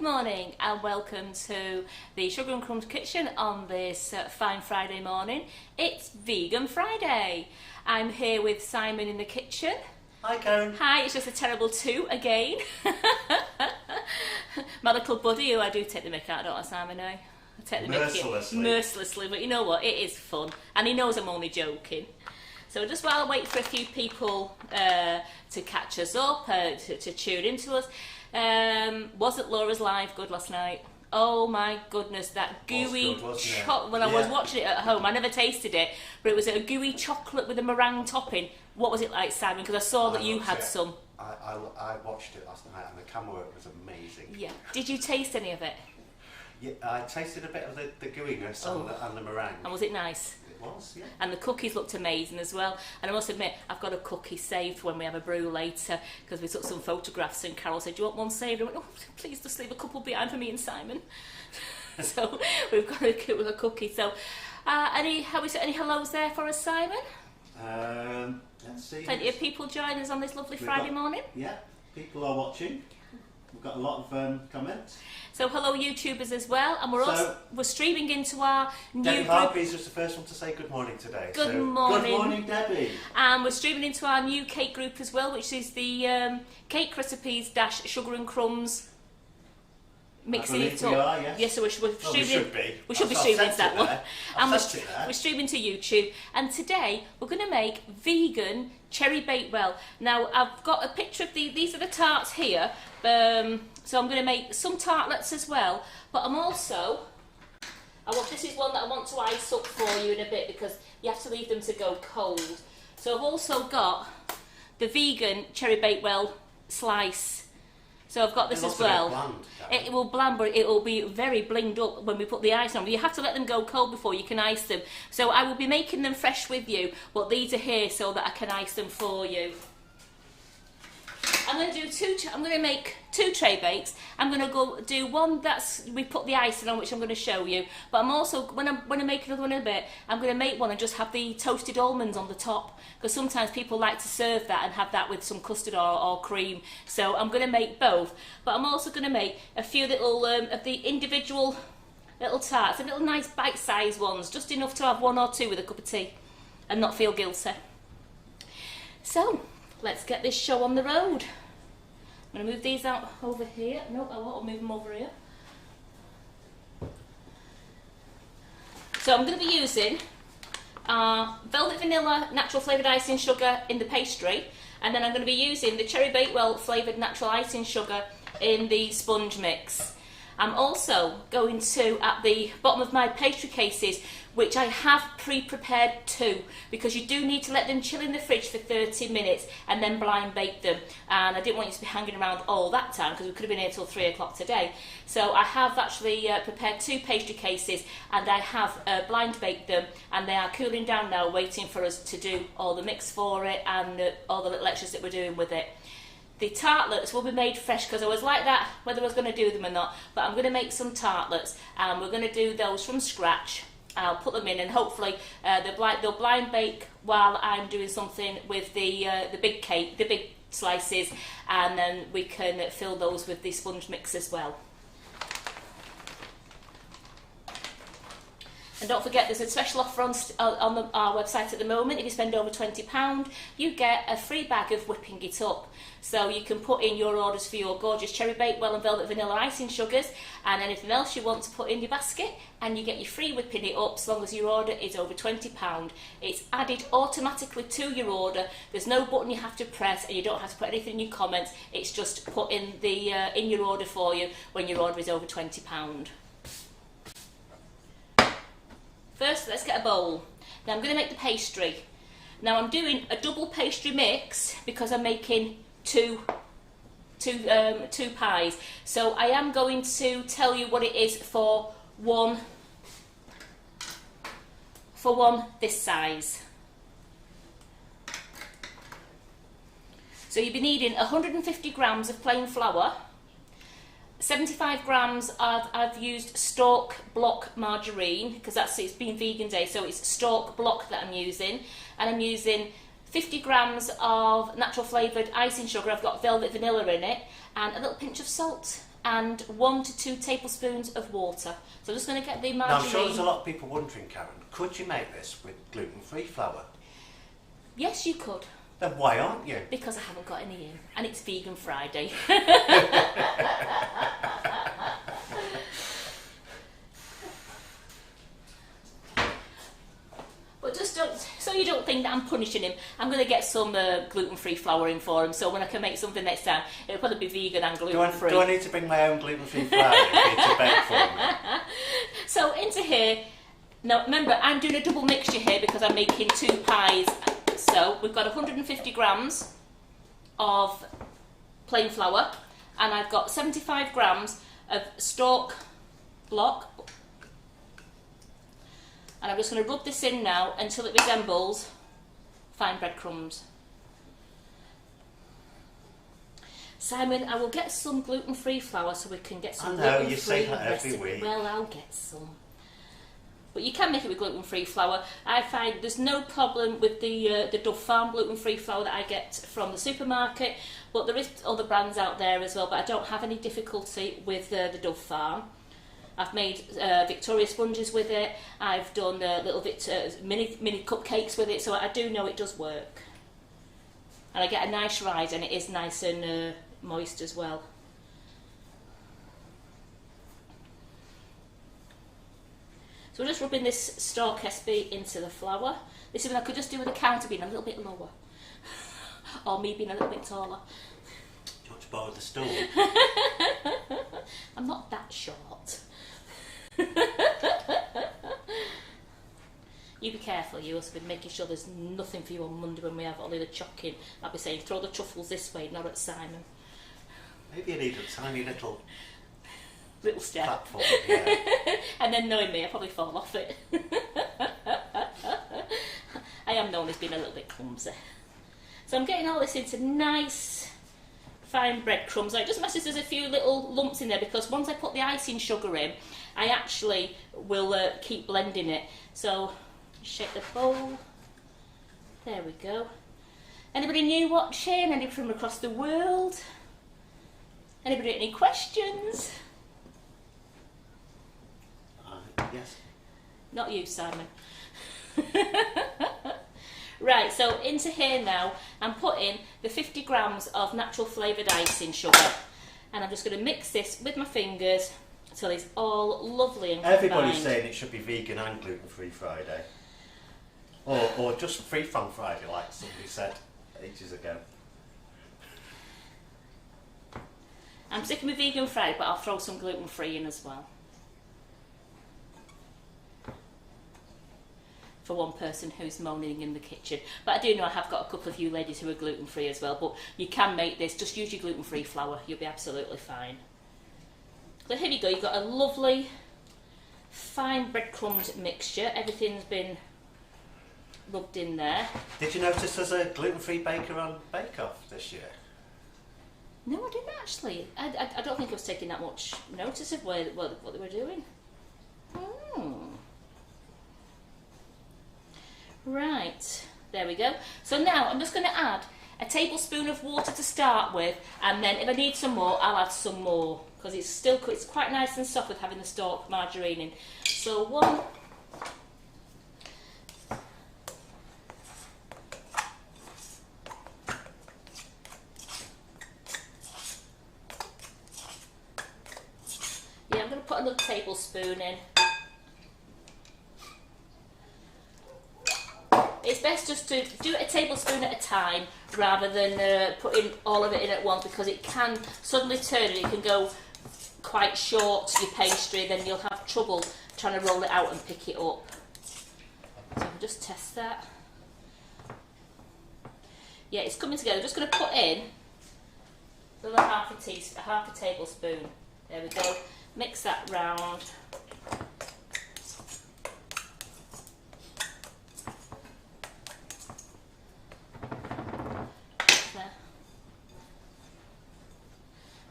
Good morning and welcome to the Sugar and Crumbs kitchen on this fine Friday morning. It's Vegan Friday. I'm here with Simon in the kitchen. Hi Karen. Hi, it's just a terrible two again. My little buddy who I do take the mick out, don't I, Simon? I take the Mercilessly. mick mercilessly, but you know what, it is fun and he knows I'm only joking. So just while I wait for a few people to catch us up, to tune into us, wasn't Laura's live good last night? Oh my goodness, that gooey chocolate. When I was watching it at home, I never tasted it, but it was a gooey chocolate with a meringue topping. What was it like, Simon? Because I saw that you had some. I watched it last night and the camera work was amazing. Yeah. Did you taste any of it? Yeah, I tasted a bit of the gooiness and the meringue. And was it nice? It was, yeah. And the cookies looked amazing as well. And I must admit, I've got a cookie saved when we have a brew later because we took some photographs and Carol said, "Do you want one saved?" I went, "Oh, please just leave a couple behind for me and Simon." So we've got a cookie. So any hellos there for us, Simon? Let's see. Plenty of people join us on this lovely Friday morning. Yeah, people are watching. We've got a lot of comments. So hello YouTubers as well, and we're streaming into our new Debbie group. Harvey's just the first one to say good morning today. Good morning. Good morning, Debbie. And we're streaming into our new cake group as well, which is the cake recipes - sugar and crumbs. Mixing it up. We are, yes. Yes, so we're streaming. We should be. We should be streaming into that one. And we're streaming to YouTube. And today we're going to make vegan cherry bakewell. Now I've got a picture of these are the tarts here. So I'm going to make some tartlets as well. But this is one that I want to ice up for you in a bit because you have to leave them to go cold. So I've also got the vegan cherry bakewell slice. So I've got this as well. It will bland, but it will be very blinged up when we put the ice on. But you have to let them go cold before you can ice them. So I will be making them fresh with you, but these are here so that I can ice them for you. I'm going to make two tray bakes. I'm going to go do one we put the icing on, which I'm going to show you. But I'm also when I make another one in a bit, I'm going to make one and just have the toasted almonds on the top because sometimes people like to serve that and have that with some custard or cream. So I'm going to make both. But I'm also going to make a few little of the individual little tarts, and little nice bite-sized ones, just enough to have one or two with a cup of tea and not feel guilty. So let's get this show on the road. I'm going to move these out over here. No, I won't move them over here. So I'm going to be using velvet vanilla natural flavoured icing sugar in the pastry, and then I'm going to be using the cherry bakewell flavoured natural icing sugar in the sponge mix. I'm also going to, at the bottom of my pastry cases, which I have pre-prepared too, because you do need to let them chill in the fridge for 30 minutes and then blind bake them. And I didn't want you to be hanging around all that time because we could have been here till 3 o'clock today. So I have actually prepared 2 pastry cases and I have blind baked them, and they are cooling down now, waiting for us to do all the mix for it and all the little extras that we're doing with it. The tartlets will be made fresh because I was like that whether I was going to do them or not, but I'm going to make some tartlets and we're going to do those from scratch. I'll put them in and hopefully they'll blind bake while I'm doing something with the big cake, the big slices, and then we can fill those with the sponge mix as well. And don't forget, there's a special offer on our website at the moment. If you spend over £20, you get a free bag of whipping it up. So you can put in your orders for your gorgeous cherry bakewell and velvet vanilla icing sugars and anything else you want to put in your basket, and you get your free whipping it up as long as your order is over £20. It's added automatically to your order. There's no button you have to press, and you don't have to put anything in your comments. It's just put in in your order for you when your order is over £20. First, let's get a bowl. Now I'm going to make the pastry. Now I'm doing a double pastry mix because I'm making two pies. So I am going to tell you what it is for one this size. So you'll be needing 150 grams of plain flour. 75 grams I've used stalk block margarine because it's been vegan day, so it's stalk block that I'm using, and I'm using 50 grams of natural flavoured icing sugar. I've got velvet vanilla in it, and a little pinch of salt. and 1 to 2 tablespoons of water. So I'm just going to get the Now, margarine. I'm sure there's a lot of people wondering, Karen, could you make this with gluten-free flour? Yes, you could. Then why aren't you? Because I haven't got any in, and it's Vegan Friday. But just don't, so you don't think that I'm punishing him, I'm going to get some gluten-free flour in for him, so when I can make something next time, it'll probably be vegan and gluten-free. Do I need to bring my own gluten-free flour to bake for me? So into here, now remember I'm doing a double mixture here because I'm making 2 pies. So we've got 150 grams of plain flour, and I've got 75 grams of stalk block. And I'm just going to rub this in now until it resembles fine breadcrumbs. Simon, I will get some gluten-free flour so we can get some gluten-free. I know, you say that every week. Well, I'll get some. But you can make it with gluten-free flour. I find there's no problem with the Dove Farm gluten-free flour that I get from the supermarket, but there is other brands out there as well, but I don't have any difficulty with the Dove Farm. I've made Victoria sponges with it. I've done little mini cupcakes with it, so I do know it does work. And I get a nice rise, and it is nice and moist as well. So we're just rubbing this stalk SB into the flour. This is when I could just do with the counter being a little bit lower, or me being a little bit taller. Do you want to borrow the stool? I'm not that short. You be careful, you also be making sure there's nothing for you on Monday when we have all the chocking. I'll be saying throw the truffles this way, not at Simon. Maybe you need a tiny little step. platform, yeah. And then knowing me, I'll probably fall off it. I am known as being a little bit clumsy. So I'm getting all this into nice fine breadcrumbs. It just messes, there's a few little lumps in there because once I put the icing sugar in, I actually will keep blending it. So shake the bowl. There we go. Anybody new watching? Anybody from across the world? Anybody any questions? Yes. Not you, Simon. Right, so into here now, I'm putting the 50 grams of natural flavoured icing sugar. And I'm just going to mix this with my fingers until it's all lovely and combined. Everybody's saying it should be vegan and gluten-free Friday. Or just free from Friday, like somebody said ages ago. I'm sticking with vegan Friday, but I'll throw some gluten-free in as well. For one person who's moaning in the kitchen. But I do know I have got a couple of you ladies who are gluten-free as well, but you can make this, just use your gluten-free flour, you'll be absolutely fine. So here you go, you've got a lovely fine breadcrumbs mixture, everything's been rubbed in there. Did you notice there's a gluten-free baker on Bake Off this year? No, I didn't actually. I don't think I was taking that much notice of what they were doing. Right, there we go. So now I'm just going to add a tablespoon of water to start with, and then if I need some more, I'll add some more because it's quite nice and soft with having the stalk margarine in. So one. Yeah, I'm going to put another tablespoon in. It's best just to do it a tablespoon at a time rather than putting all of it in at once because it can suddenly turn and it can go quite short, your pastry, then you'll have trouble trying to roll it out and pick it up. So I'll just test that. Yeah, it's coming together. I'm just going to put in another half a tablespoon. There we go. Mix that round.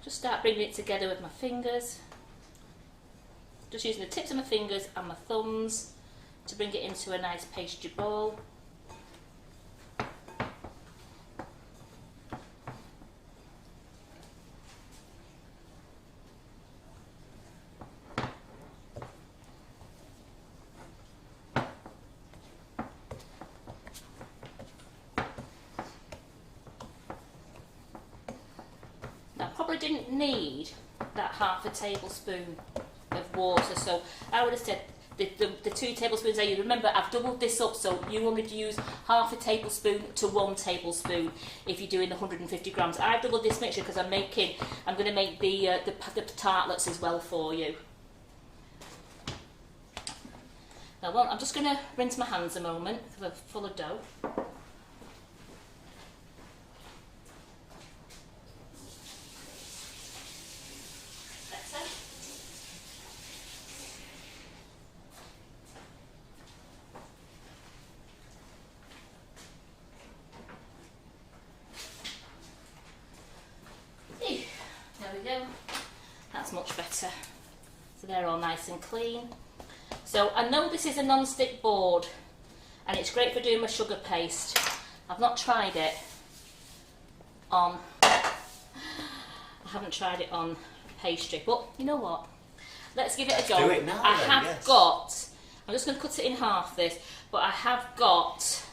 Just start bringing it together with my fingers. Just using the tips of my fingers and my thumbs to bring it into a nice pastry ball. I probably didn't need that half a tablespoon of water, so I would have said the 2 tablespoons I use. Remember, I've doubled this up, so you only use half a tablespoon to 1 tablespoon if you're doing the 150 grams. I've doubled this mixture because I'm going to make the tartlets as well for you. Now, well, I'm just going to rinse my hands a moment because I'm full of dough. That's much better. So they're all nice and clean. So I know this is a non-stick board and it's great for doing my sugar paste. I've not tried it on, I haven't tried it on pastry, but you know what? Let's give it a go. Do it now, I'm just going to cut it in half this, but I have got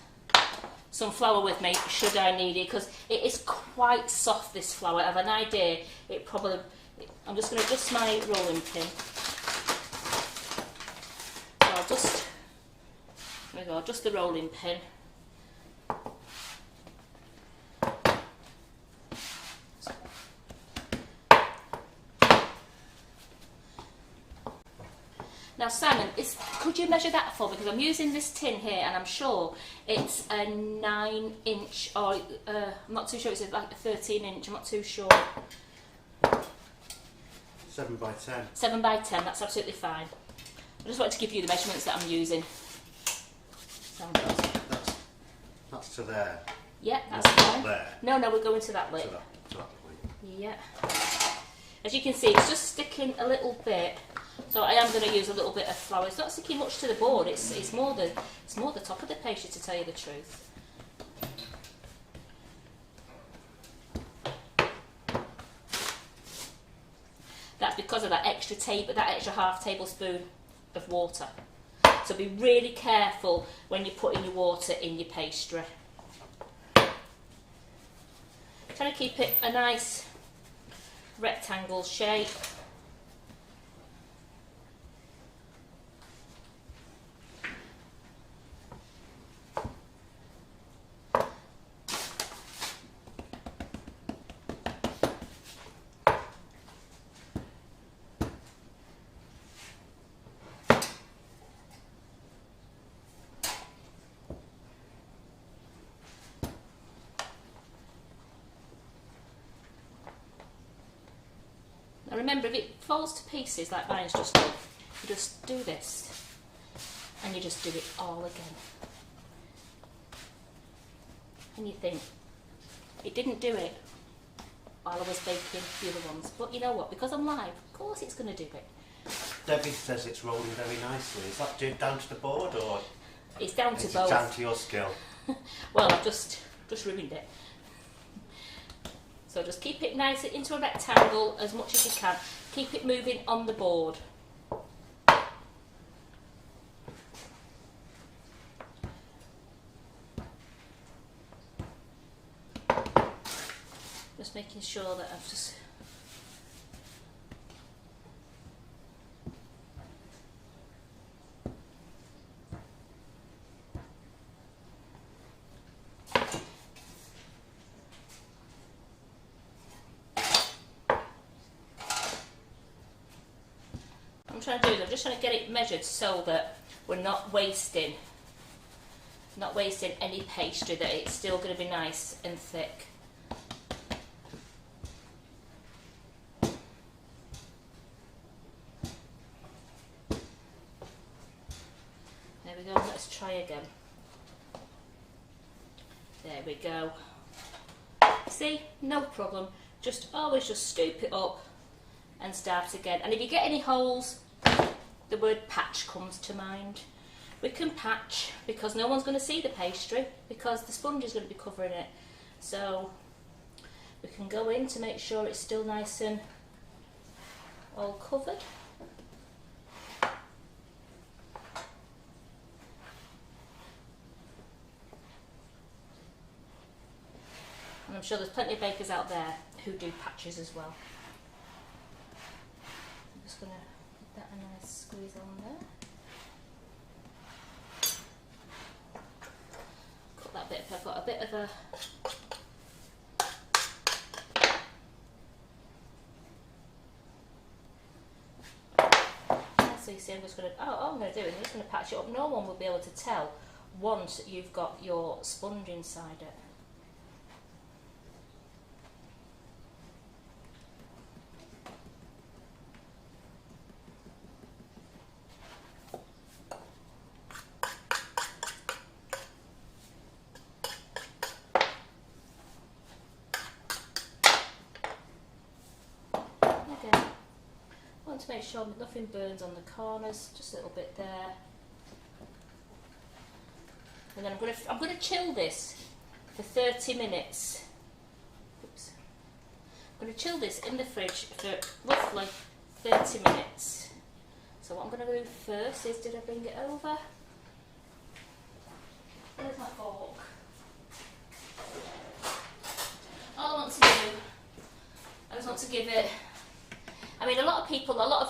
some flour with me should I need it, because it is quite soft, this flour. I have an idea it probably, I'm just going to adjust my rolling pin. So I'll just, there we go, adjust the rolling pin. Now Simon, could you measure that for me? Because I'm using this tin here and I'm sure it's a 9-inch, or I'm not too sure, it's like a 13-inch, I'm not too sure. 7 by 10. 7 by 10, that's absolutely fine. I just wanted to give you the measurements that I'm using. That's to there. Yeah, that's fine. There. No, we're going to that lip. To that point. Yeah. As you can see, it's just sticking a little bit. So I am going to use a little bit of flour. It's not sticking much to the board. It's more the top of the pastry, to tell you the truth. That's because of that extra half tablespoon of water. So be really careful when you're putting your water in your pastry. Trying to keep it a nice rectangle shape. Now remember, if it falls to pieces like mine's just done, you just do this and you just do it all again. And you think, it didn't do it while I was baking the other ones, but you know what, because I'm live, of course it's going to do it. Debbie says it's rolling very nicely. Is that down to the board, or it's down to is both? It down to your skill? Well, I've just ruined it. So just keep it nice into a rectangle as much as you can. Keep it moving on the board. Just making sure that I've just... I'm just trying to get it measured so that we're not wasting any pastry, that it's still going to be nice and thick. There we go, let's try again. There we go. See, no problem. Always just scoop it up and start again. And if you get any holes, the word patch comes to mind. We can patch because no one's going to see the pastry because the sponge is going to be covering it. So we can go in to make sure it's still nice and all covered. And I'm sure there's plenty of bakers out there who do patches as well. I'm just going to put that a nice squeeze on there. Got that bit, I've got a bit of a so you see I'm just going to, all I'm going to do is I'm just going to patch it up. No one will be able to tell once you've got your sponge inside it. To make sure nothing burns on the corners, just a little bit there, and then I'm going to chill this for 30 minutes. Oops. I'm going to chill this in the fridge for roughly 30 minutes. So what I'm going to do first is, did I bring it over? Where's my fork? All I want to do, I just want to give it. I mean, a lot of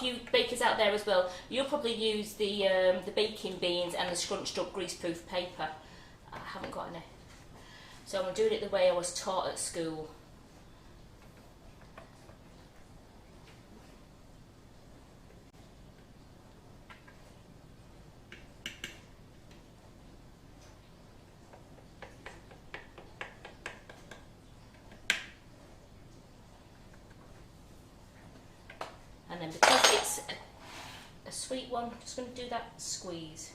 you bakers out there as well, you'll probably use the baking beans and the scrunched up greaseproof paper. I haven't got any. So I'm doing it the way I was taught at school. And then because it's a sweet one, I'm just going to do that squeeze.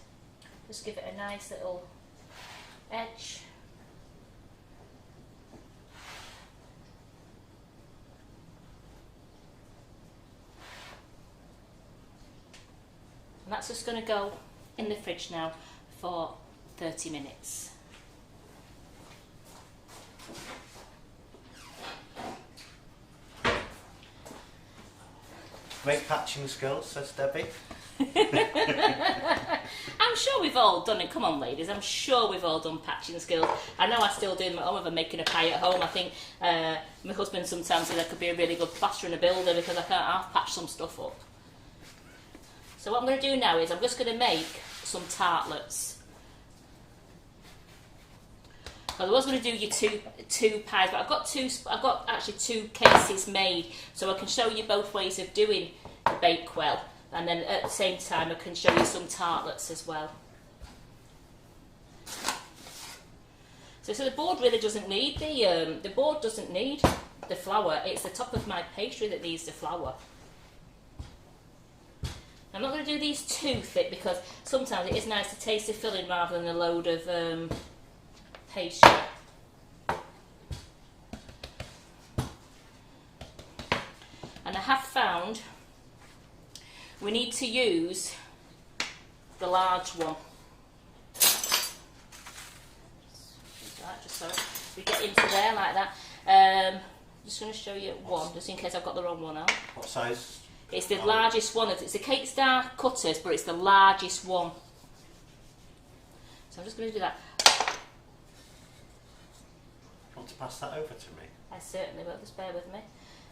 Just give it a nice little edge. And that's just going to go in the fridge now for 30 minutes. Great patching skills, says Debbie. I'm sure we've all done it. Come on, ladies. I'm sure we've all done patching skills. I know I still do them at home if I'm making a pie at home. I think my husband sometimes says I could be a really good plasterer and a builder because I can't half patch some stuff up. So what I'm going to do now is I'm just going to make some tartlets. I was going to do you two pies, but I've got actually two cases made, so I can show you both ways of doing the Bakewell, and then at the same time I can show you some tartlets as well. So the board really doesn't need the board doesn't need the flour. It's the top of my pastry that needs the flour. I'm not going to do these too thick because sometimes it is nice to taste the filling rather than a load of pastry. And I have found we need to use the large one. Just so we get into there like that. Just going to show you one, just in case I've got the wrong one out. What size? It's the largest one. It's the Cake Star cutters, but it's the largest one. So I'm just going to do that. Want to pass that over to me? I certainly will. Just bear with me.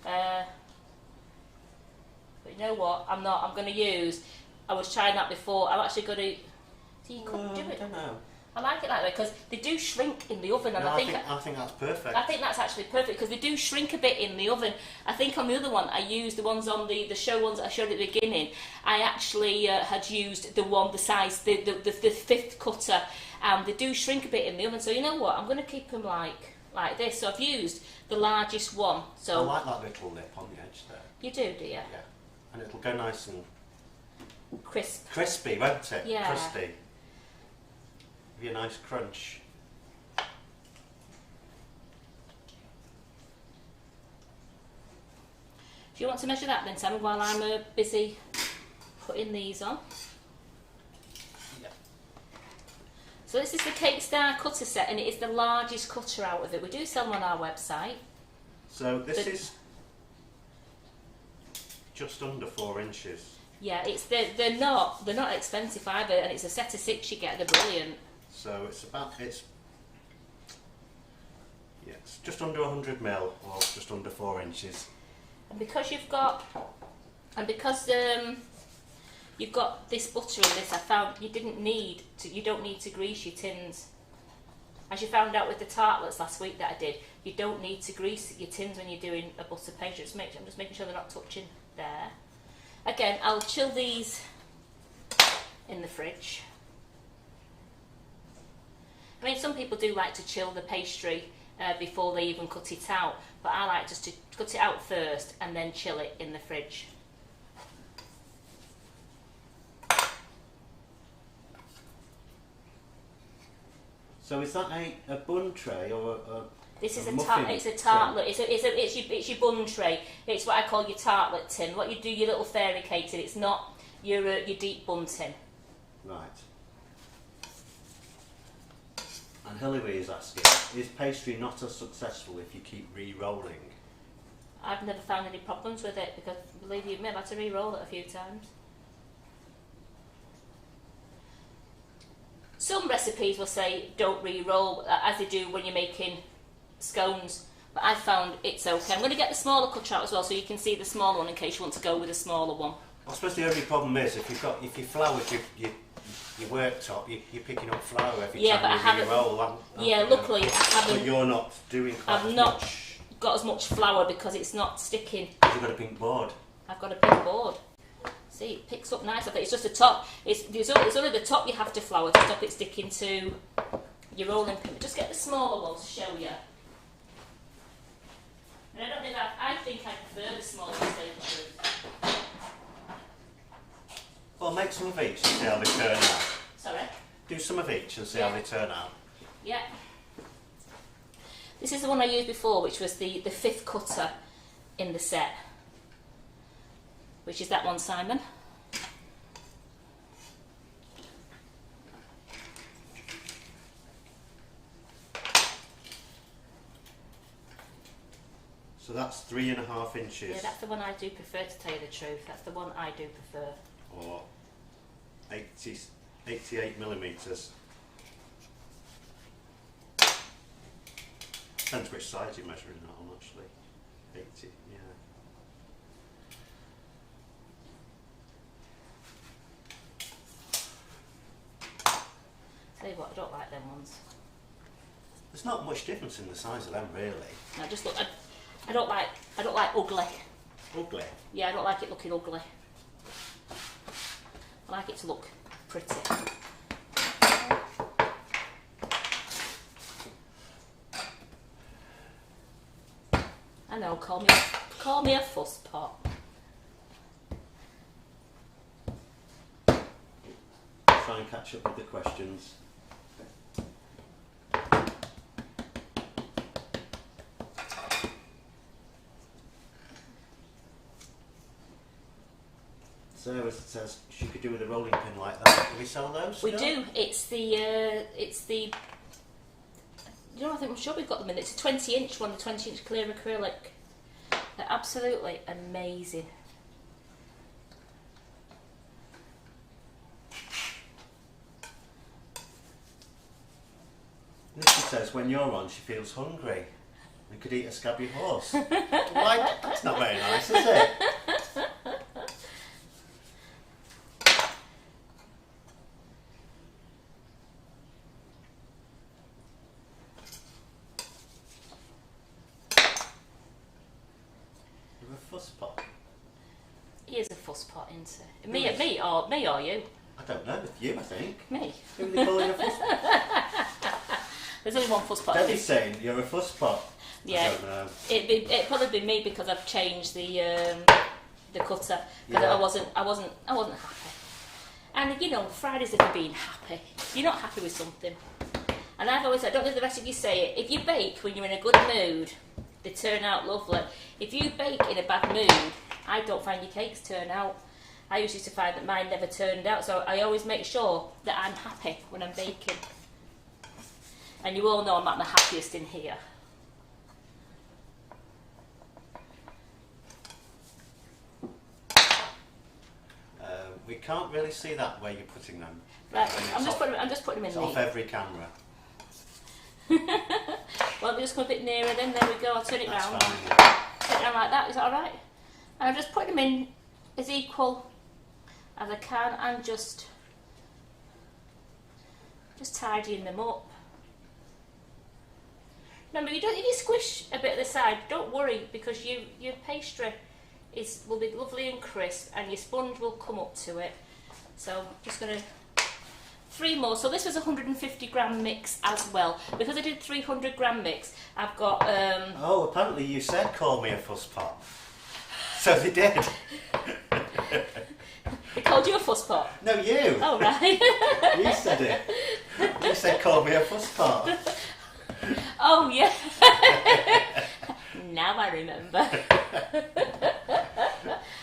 But you know what? I'm going to use. I was trying that before. I'm actually going to. So you couldn't do it. I don't know. I like it like that because they do shrink in the oven, and no, I think that's perfect. I think that's actually perfect because they do shrink a bit in the oven. I think on the other one, I used the ones on the show ones that I showed at the beginning. I actually had used the size, the fifth cutter, and they do shrink a bit in the oven. So you know what? I'm going to keep them like this. So I've used the largest one. So I like that little lip on the edge there. You do you? Yeah, and it'll go nice and crispy, won't it? Yeah. Crispy. Give you a nice crunch. Do you want to measure that then, Sammy, while I'm busy putting these on? Yeah. So this is the Cake Star cutter set, and it is the largest cutter out of it. We do sell them on our website. So this is just under 4 inches. Yeah, they're not expensive either, and it's a set of 6 you get. They're brilliant. So it's Yeah, it's just under 100 ml, or just under 4 inches. And because you've got you've got this butter in this, I found you don't need to grease your tins. As you found out with the tartlets last week that I did, you don't need to grease your tins when you're doing a butter pastry. I'm just making sure they're not touching there. Again, I'll chill these in the fridge. I mean, some people do like to chill the pastry before they even cut it out, but I like just to cut it out first and then chill it in the fridge. So is that a bun tray or a This is it's a tartlet. It's your bun tray. It's what I call your tartlet tin. What you do your little fairy cake tin. It's not your deep bun tin. Right. And Hilary is asking, is pastry not as successful if you keep re-rolling? I've never found any problems with it because, believe you me, I've had to re-roll it a few times. Some recipes will say don't re-roll, as they do when you're making scones, but I've found it's okay. I'm going to get the smaller cutter out as well so you can see the smaller one in case you want to go with a smaller one. I suppose the only problem is if you floured your worktop, you're picking up flour every time you re-roll. Luckily I haven't. But you're not doing quite I've not got as much flour because it's not sticking. You've got a pink board. I've got a pink board. See, it picks up nice. I think it's just the top. It's only the top you have to flour to stop it sticking to your rolling pin. Just get the smaller one to show you. And I think I prefer the smaller one. Well, make some of each and see how they turn out. Sorry? Do some of each and see how they turn out. Yeah. This is the one I used before, which was the fifth cutter in the set. Which is that one, Simon. So that's 3.5 inches. Yeah, that's the one I do prefer, to tell you the truth. That's the one I do prefer. Or 88 millimetres. Depends which side you're measuring that on, actually. 80, yeah. Tell you what, I don't like them ones. There's not much difference in the size of them, really. I just look. I don't like ugly. Ugly? Yeah, I don't like it looking ugly. I like it to look pretty. I know. Call me a fuss pot. Try and catch up with the questions. Sarah says she could do with a rolling pin like that. Do we sell those? We do. It's the. You know, I'm sure we've got them in. It's a 20-inch one, the 20-inch clear acrylic. They're absolutely amazing. Nikki says when you're on, she feels hungry. We could eat a scabby horse. Why? That's not very nice, is it? You're a fuss pot. He is a fuss pot, isn't he? Me or you? I don't know. It's you, I think. Me. Who are they calling a fuss pot? There's only one fuss pot. Debbie's saying you're a fuss pot. Yeah. I don't know. It'd probably be me because I've changed the cutter because Yeah. I wasn't happy. And you know, Friday's never been happy. You're not happy with something. And I've always said, I don't know if the rest of you say it, if you bake when you're in a good mood, they turn out lovely. If you bake in a bad mood, I don't find your cakes turn out. I used to find that mine never turned out, so I always make sure that I'm happy when I'm baking. And you all know I'm at my happiest in here. We can't really see that where you're putting them. Right, I'm just putting them in It's the... off every camera. Well, we just come a bit nearer then. There we go, I'll turn it That's round. fine, yeah. Turn it round like that, is that alright? And I'm just putting them in as equal as I can and just tidying them up. Remember, if you squish a bit at the side, don't worry, because your pastry will be lovely and crisp and your sponge will come up to it. So just going to 3 more. So this was a 150 gram mix as well. Because I did 300 gram mix, I've got Oh, apparently you said call me a fuss pot. So they did. They called you a fuss pot? No, you. Oh, right. You said it. You said call me a fuss pot. Oh, yeah. Now I remember.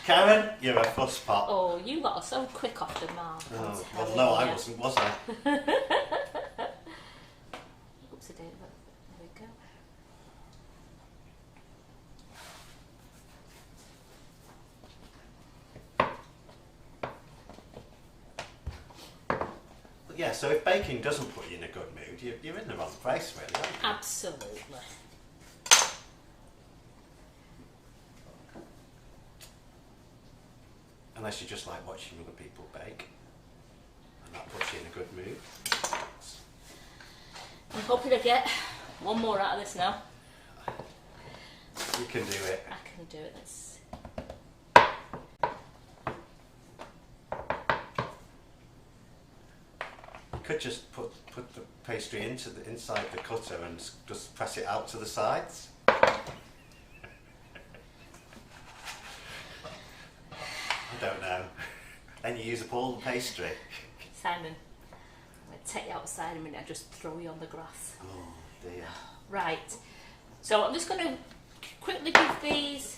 Karen, you're a fuss pot. Oh, you lot are so quick off the mark. Oh, well, no, I wasn't, was I? Oops, I did. There we go. Yeah, so if baking doesn't put you in a good mood, you're in the wrong place, really, aren't you? Absolutely. Unless you just like watching other people bake, and that puts you in a good mood. I'm hoping to get one more out of this now. You can do it. I can do it. Let's... You could just put the pastry inside the cutter and just press it out to the sides. I don't know. And you use up all the pastry. Simon, I'm going to take you outside a minute and just throw you on the grass. Oh dear. Right, so I'm just going to quickly give these,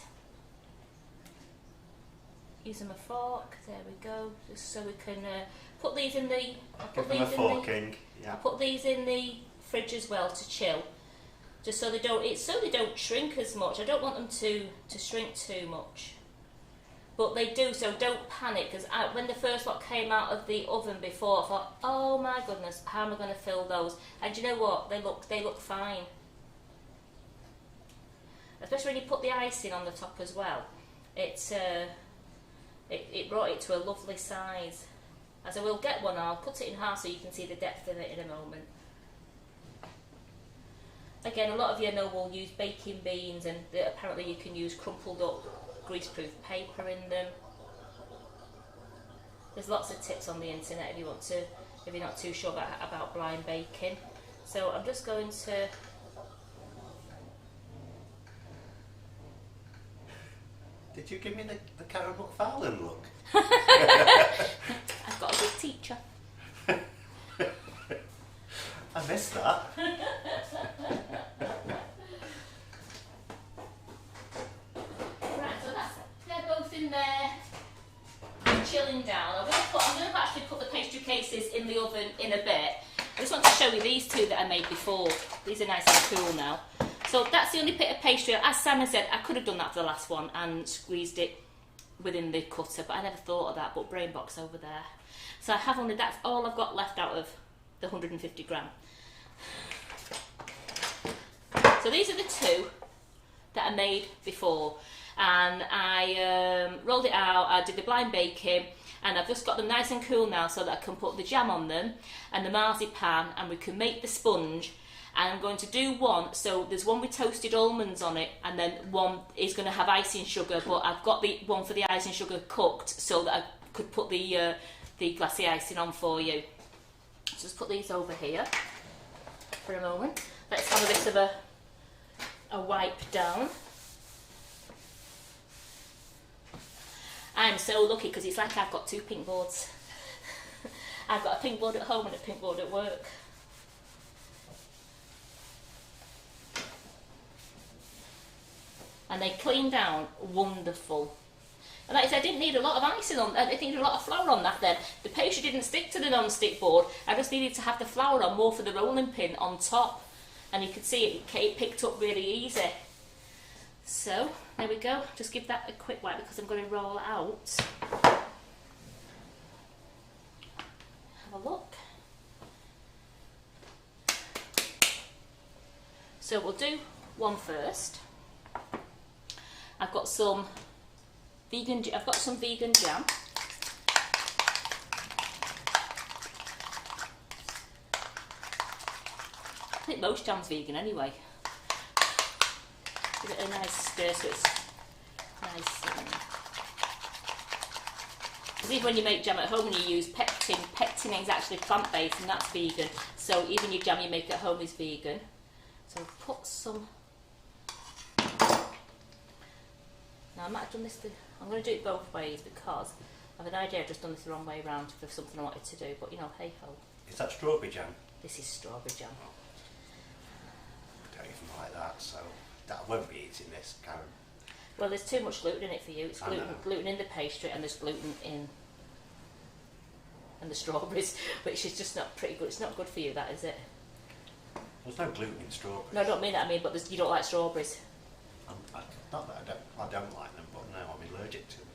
using a fork, there we go, just so we can put these in the, Give them a forking. Yeah. I'll put these in the fridge as well to chill, just so they don't shrink as much. I don't want them to shrink too much. But they do, so don't panic, because when the first lot came out of the oven before, I thought, oh my goodness, how am I going to fill those? And do you know what? They look fine. Especially when you put the icing on the top as well. It brought it to a lovely size. As I will get one, I'll cut it in half so you can see the depth of it in a moment. Again, a lot of you know we'll use baking beans, and apparently you can use crumpled up greaseproof paper in them. There's lots of tips on the internet if you're not too sure about blind baking. So I'm just going to... Did you give me the Karen McFarlane look? I've got a good teacher. I missed that. In there, chilling down. I'm going to actually put the pastry cases in the oven in a bit. I just want to show you these two that I made before. These are nice and cool now. So that's the only bit of pastry. As Simon said, I could have done that for the last one and squeezed it within the cutter, but I never thought of that. But brain box over there. So I have only, that's all I've got left out of the 150 gram. So these are the two that I made before. And I rolled it out, I did the blind baking, and I've just got them nice and cool now so that I can put the jam on them and the marzipan, and we can make the sponge. And I'm going to do one, so there's one with toasted almonds on it, and then one is going to have icing sugar, but I've got the one for the icing sugar cooked so that I could put the glassy icing on for you. So just put these over here for a moment. Let's have a bit of a wipe down. I'm so lucky because it's like I've got 2 pink boards. I've got a pink board at home and a pink board at work. And they clean down wonderful. And like I said, I didn't need a lot of icing on, I didn't need a lot of flour on that then. The pastry didn't stick to the non-stick board, I just needed to have the flour on more for the rolling pin on top. And you could see it picked up really easy. So, there we go. Just give that a quick wipe because I'm going to roll it out. Have a look. So we'll do one first. I've got some vegan jam. I think most jam's vegan anyway. Give it a nice stir so it's nice. Because even when you make jam at home and you use pectin is actually plant-based and that's vegan. So even your jam you make at home is vegan. So put some. Now I might have done this. I'm going to do it both ways because I have an idea I've just done this the wrong way around for something I wanted to do. But you know, hey ho. Is that strawberry jam? This is strawberry jam. I don't even like that, so that I won't be eating this, Karen. Well, there's too much gluten in it for you. It's gluten in the pastry and there's gluten in the strawberries, which is just not pretty good. It's not good for you, that is it? There's no gluten in strawberries. No, I don't mean that. I mean, but you don't like strawberries. Not that I don't like them, but no, I'm allergic to them.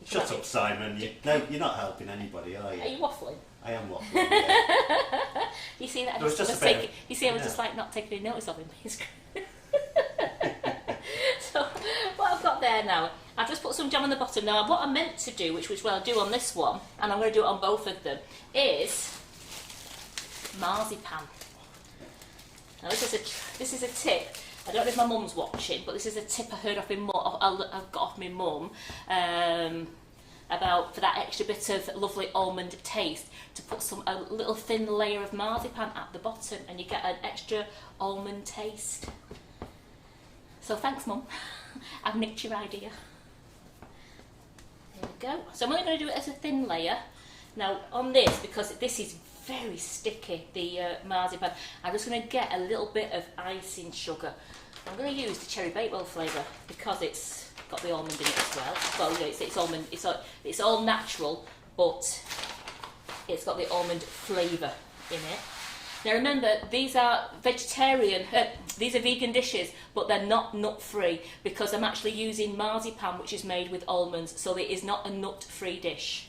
Shut up, Simon. You're not helping anybody, are you? Are you waffling? I am waffling, yeah. You see that? I was just like not taking any notice of him. So what I've got there now, I've just put some jam on the bottom. Now what I meant to do, which I'll do on this one, and I'm going to do it on both of them, is marzipan. Now this is a tip. I don't know if my mum's watching, but this is a tip I heard off my mum. I've got off my mum about for that extra bit of lovely almond taste to put a little thin layer of marzipan at the bottom, and you get an extra almond taste. So thanks, Mum. I've nicked your idea. There we go. So I'm only going to do it as a thin layer. Now on this, because this is very sticky, the marzipan, I'm just going to get a little bit of icing sugar. I'm going to use the Cherry Bakewell flavour because it's got the almond in it as well. Well, you know, it's almond. It's all natural, but it's got the almond flavour in it. Now remember, these are vegetarian. These are vegan dishes, but they're not nut-free because I'm actually using marzipan, which is made with almonds, so it is not a nut-free dish.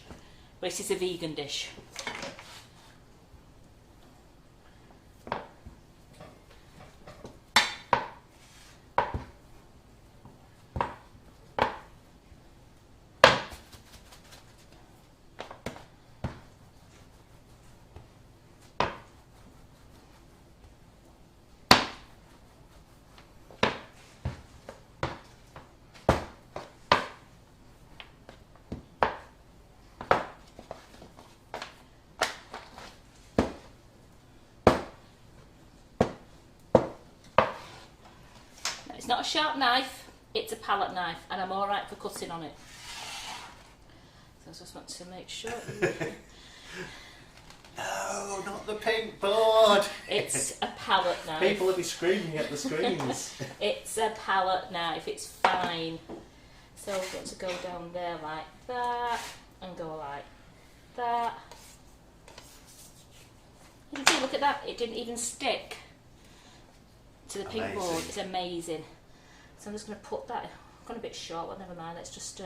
But it is a vegan dish. It's not a sharp knife, it's a palette knife, and I'm alright for cutting on it. So I just want to make sure. No, not the pink board! It's a palette knife. People will be screaming at the screens. It's a palette knife, it's fine. So I've got to go down there like that, and go like that. You can see, look at that, it didn't even stick to the pink board. It's amazing. So I'm just going to put that. I've gone a bit short, but never mind. Let's just you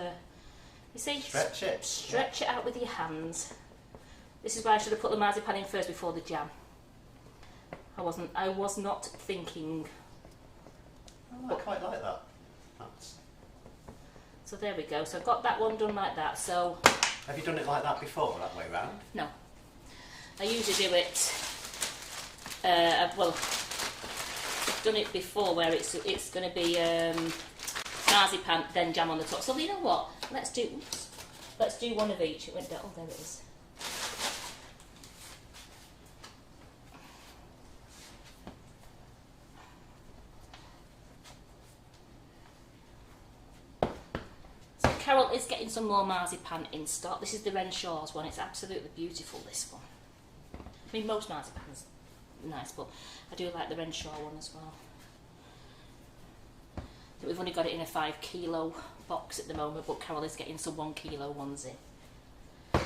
see, stretch it out with your hands. This is why I should have put the marzipan in first before the jam. I was not thinking. Oh, I quite like that. So there we go. So I've got that one done like that. So have you done it like that before, that way round? No. I usually do it. Well, I've done it before where it's going to be marzipan, then jam on the top. So you know what? Let's do one of each. It went down. Oh, there it is. So Carol is getting some more marzipan in stock. This is the Renshaw's one. It's absolutely beautiful, this one. I mean, most marzipan's nice, but I do like the Renshaw one as well. We've only got it in a 5 kilo box at the moment, but Carol is getting some 1 kilo ones in. There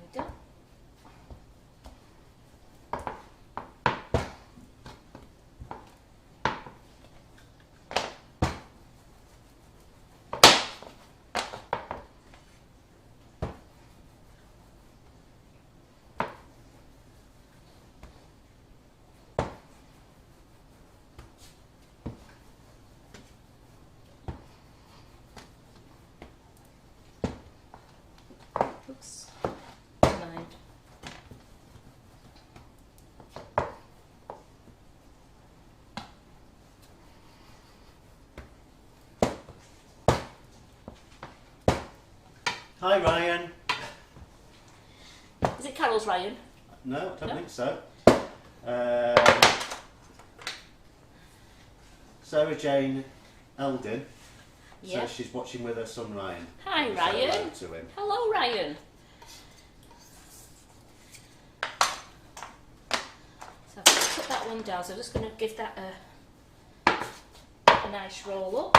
we go. Hi Ryan. Is it Carol's Ryan? No, I don't think so. Sarah Jane Eldon says she's watching with her son Ryan. Hi Say Ryan. hello to him. Hello Ryan. So I've just put that one down, so I'm just going to give that a nice roll up.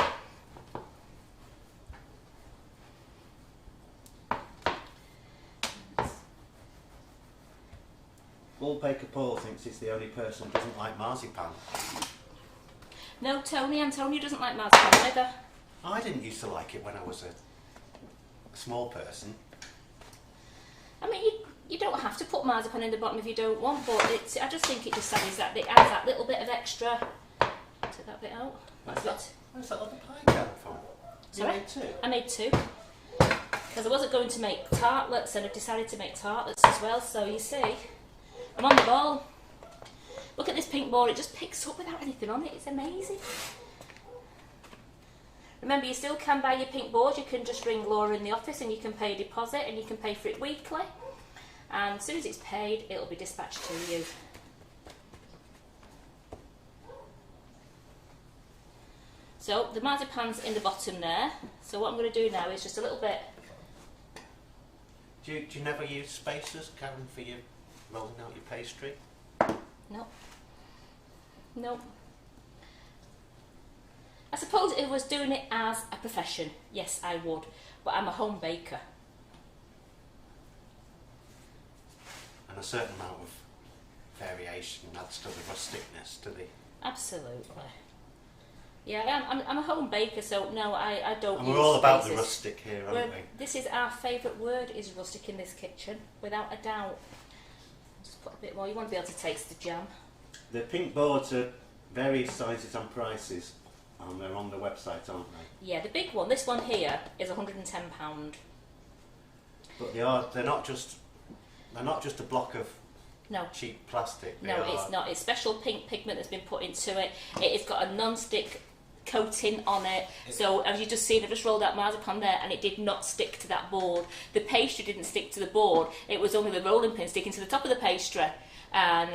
Wallpaper Paul thinks he's the only person who doesn't like marzipan. No, Antonio doesn't like marzipan either. I didn't used to like it when I was a small person. I mean, you don't have to put marzipan in the bottom if you don't want, but I just think it just adds that little bit of extra. Take that bit out. That's it. Where's that other pie come from? Sorry? You made two? I made two. Because I wasn't going to make tartlets, and I decided to make tartlets as well, so you see, I'm on the ball. Look at this pink board, it just picks up without anything on it, it's amazing. Remember, you still can buy your pink board, you can just ring Laura in the office and you can pay a deposit and you can pay for it weekly. And as soon as it's paid, it'll be dispatched to you. So the marzipan's in the bottom there, so what I'm going to do now is just a little bit. Do you never use spacers, Karen, for your rolling out your pastry? No. No. I suppose if I was doing it as a profession, yes I would, but I'm a home baker. And a certain amount of variation adds to the rusticness, to the... Absolutely. Yeah, I'm a home baker, so no, I don't And use we're all about the spaces. rustic here, aren't we? This is our favourite word, is rustic in this kitchen, without a doubt. Just put a bit more, you want to be able to taste the jam. The pink boards are various sizes and prices, and they're on the website, aren't they? Yeah, the big one, this one here, is £110. But they're not just a block of cheap plastic. No, it's not. It's special pink pigment that's been put into it. It's got a non-stick coating on it. So as you just seen, I just rolled out marzipan there and it did not stick to that board. The pastry didn't stick to the board. It was only the rolling pin sticking to the top of the pastry. And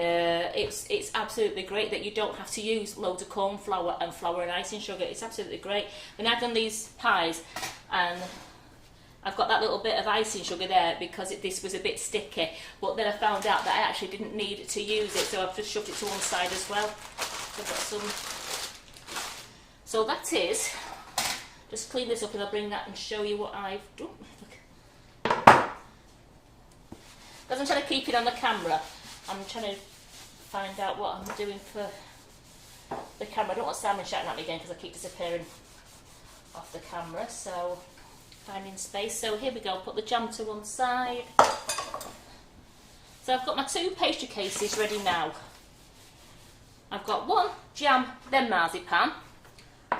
it's absolutely great that you don't have to use loads of corn flour and flour and icing sugar. It's absolutely great. When I've done these pies, and I've got that little bit of icing sugar there because this was a bit sticky, but then I found out that I actually didn't need to use it, so I've just shoved it to one side as well. So I've got some. So that is, just clean this up and I'll bring that and show you what I've done. Because I'm trying to keep it on the camera, I'm trying to find out what I'm doing for the camera. I don't want Simon shouting at me again because I keep disappearing off the camera, so finding space. So here we go, put the jam to one side. So I've got my two pastry cases ready now. I've got one jam, then marzipan.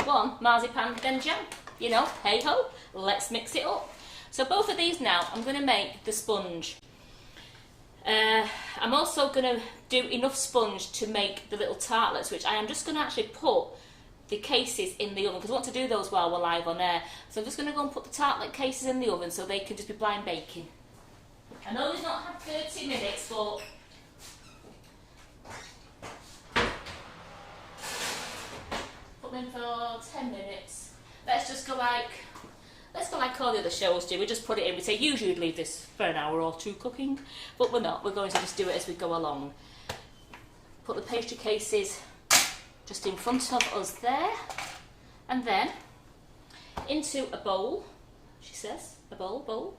One marzipan, then jam. You know, hey ho, let's mix it up. So both of these now, I'm going to make the sponge. I'm also going to do enough sponge to make the little tartlets, which I am just going to actually put the cases in the oven, because I want to do those while we're live on air. So I'm just going to go and put the tartlet cases in the oven so they can just be blind baking. I know they've not had 30 minutes, but put them in for 10 minutes. Let's go like all the other shows do. We just put it in. We say usually we'd leave this for an hour or two cooking, but we're not. We're going to just do it as we go along. Put the pastry cases just in front of us there, and then into a bowl. She says a bowl.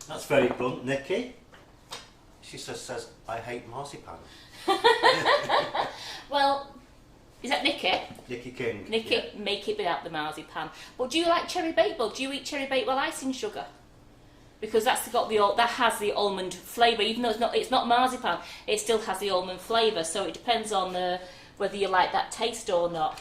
That's very blunt, Nikki. She says I hate marzipan. Well, is that Nikki? Nikki King. Nikki, yeah. Make it without the marzipan. But do you like cherry bakewell? Do you eat cherry bakewell icing sugar? Because that has the almond flavour, even though it's not marzipan, it still has the almond flavour. So it depends on whether you like that taste or not.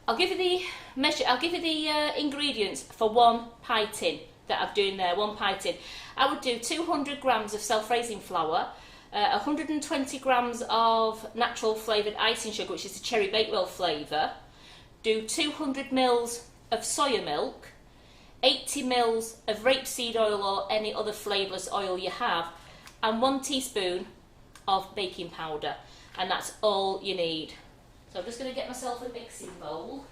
I'll give you the ingredients for one pie tin that I'm doing there, one pie tin. I would do 200 grams of self-raising flour, 120 grams of natural flavoured icing sugar, which is the Cherry Bakewell flavour. Do 200 ml of soya milk, 80 ml of rapeseed oil or any other flavourless oil you have, and 1 teaspoon of baking powder. And that's all you need. So I'm just going to get myself a mixing bowl.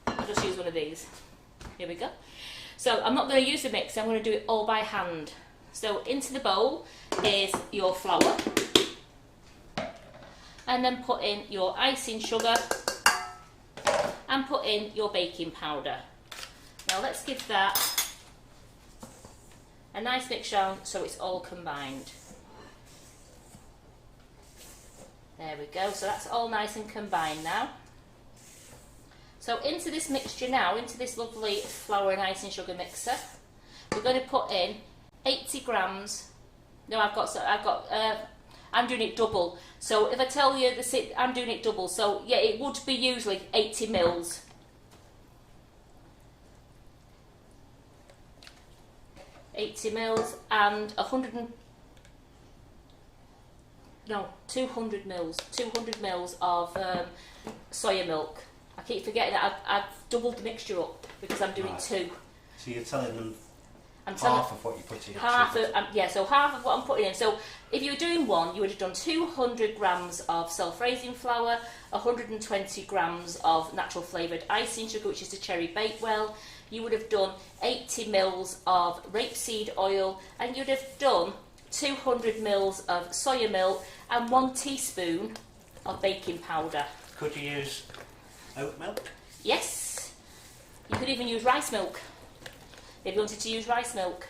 I'll just use one of these. Here we go. So I'm not going to use the mixer, I'm going to do it all by hand. So into the bowl is your flour. And then put in your icing sugar. And put in your baking powder. Now let's give that a nice mix round so it's all combined. There we go, so that's all nice and combined now. So into this mixture now, into this lovely flour and icing sugar mixer, we're going to put in 80 grams. No, I'm doing it double. So if I tell you I'm doing it double, so yeah, it would be usually 80 mils. 80 mils and 200 mils. 200 mils of soya milk. I keep forgetting that I've doubled the mixture up because I'm doing 2. So you're telling them half of what you put in? So half of what I'm putting in. So if you were doing 1, you would have done 200 grams of self-raising flour, 120 grams of natural flavoured icing sugar, which is the Cherry Bakewell. You would have done 80 mils of rapeseed oil, and you'd have done 200 mils of soya milk and 1 teaspoon of baking powder. Could you use oat milk? Yes. You could even use rice milk if you wanted to use rice milk.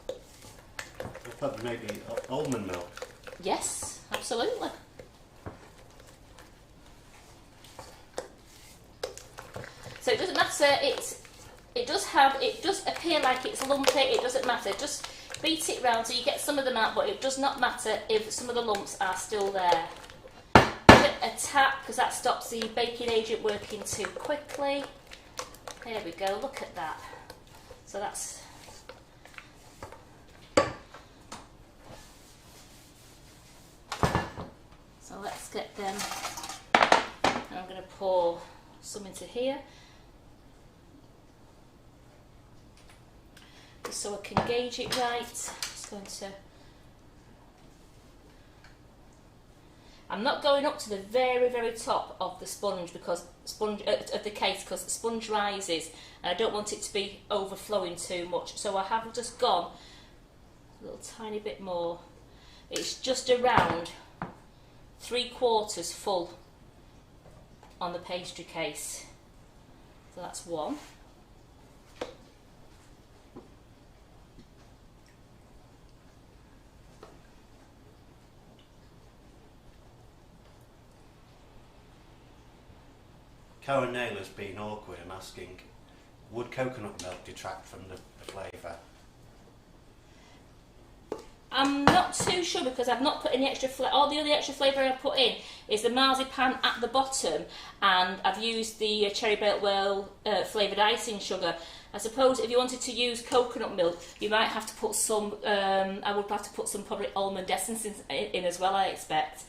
I thought maybe almond milk. Yes, absolutely. So it doesn't matter. It does appear like it's lumpy. It doesn't matter. Just beat it round so you get some of them out, but it does not matter if some of the lumps are still there. Give it a tap because that stops the baking agent working too quickly. There we go. Look at that. So that's. So let's get them. And I'm going to pour some into here. Just so I can gauge it right. Just going to. I'm not going up to the very, very top of the sponge because of the case because the sponge rises and I don't want it to be overflowing too much. So I have just gone a little tiny bit more. It's just around 3/4 full on the pastry case. So that's 1. Karen Naylor's been awkward and asking, would coconut milk detract from the flavour? I'm not too sure because I've not put any extra flavour. All the only extra flavour I put in is the marzipan at the bottom, and I've used the Cherry Bakewell flavoured icing sugar. I suppose if you wanted to use coconut milk, you might have to put some. I would have to put some probably almond essence in as well, I expect.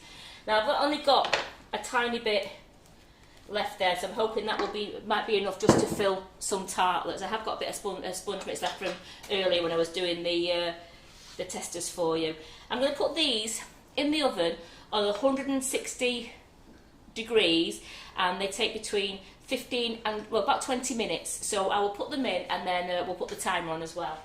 Now I've only got a tiny bit left there, so I'm hoping that might be enough just to fill some tartlets. I have got a bit of sponge mix left from earlier when I was doing the testers for you. I'm going to put these in the oven on 160 degrees, and they take between 15 and about 20 minutes. So I will put them in, and then we'll put the timer on as well.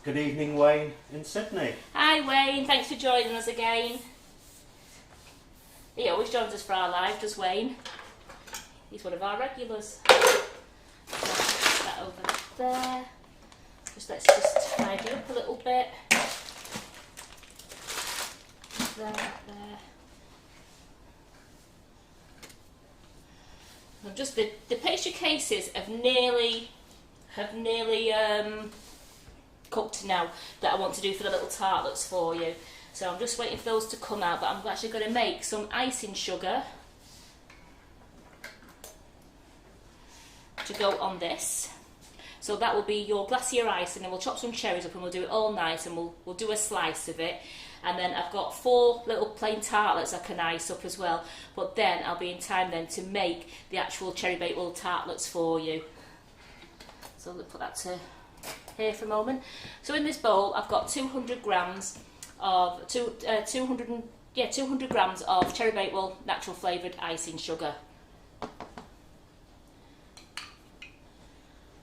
Good evening, Wayne in Sydney. Hi Wayne, thanks for joining us again. He always joins us for our live, does Wayne? He's one of our regulars. Put that over there. Let's just tidy up a little bit. There. I'm just the pastry cases have nearly cooked now that I want to do for the little tartlets for you. So I'm just waiting for those to come out, but I'm actually going to make some icing sugar to go on this. So that will be your glacier icing, and we'll chop some cherries up and we'll do it all nice, and we'll do a slice of it. And then I've got 4 little plain tartlets I can ice up as well, but then I'll be in time then to make the actual Cherry Bakewell tartlets for you. So we'll put that to here for a moment. So in this bowl I've got 200 grams of 200 grams of Cherry Bakewell natural flavoured icing sugar.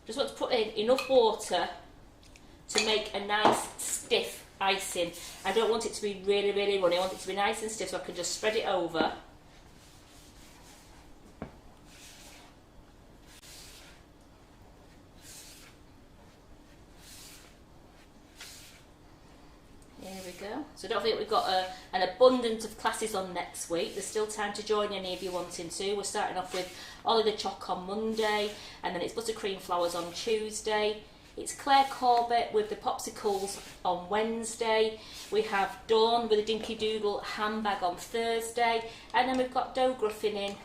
Just want to put in enough water to make a nice stiff icing. I don't want it to be really runny, I want it to be nice and stiff so I can just spread it over. There we go. So don't forget we've got an abundance of classes on next week. There's still time to join any of you wanting to. We're starting off with Ollie the Choc on Monday, and then it's Buttercream Flowers on Tuesday. It's Claire Corbett with the popsicles on Wednesday. We have Dawn with a Dinky Dougal handbag on Thursday, and then we've got Dough Gruffin in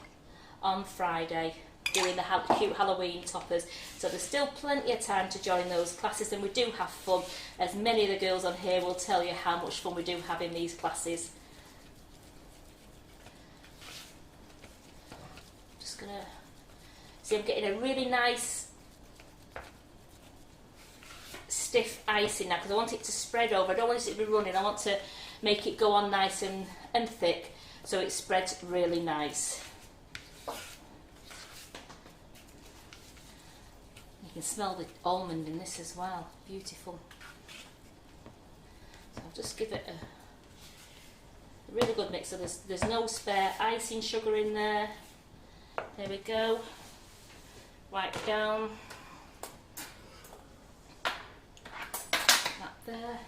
on Friday doing the cute Halloween toppers. So there's still plenty of time to join those classes, and we do have fun, as many of the girls on here will tell you how much fun we do have in these classes. Just gonna see, I'm getting a really nice stiff icing now because I want it to spread over. I don't want it to be running, I want to make it go on nice and thick so it spreads really nice. You can smell the almond in this as well, beautiful. So I'll just give it a really good mix. So there's no spare icing sugar in there. There we go. Wipe down. That there.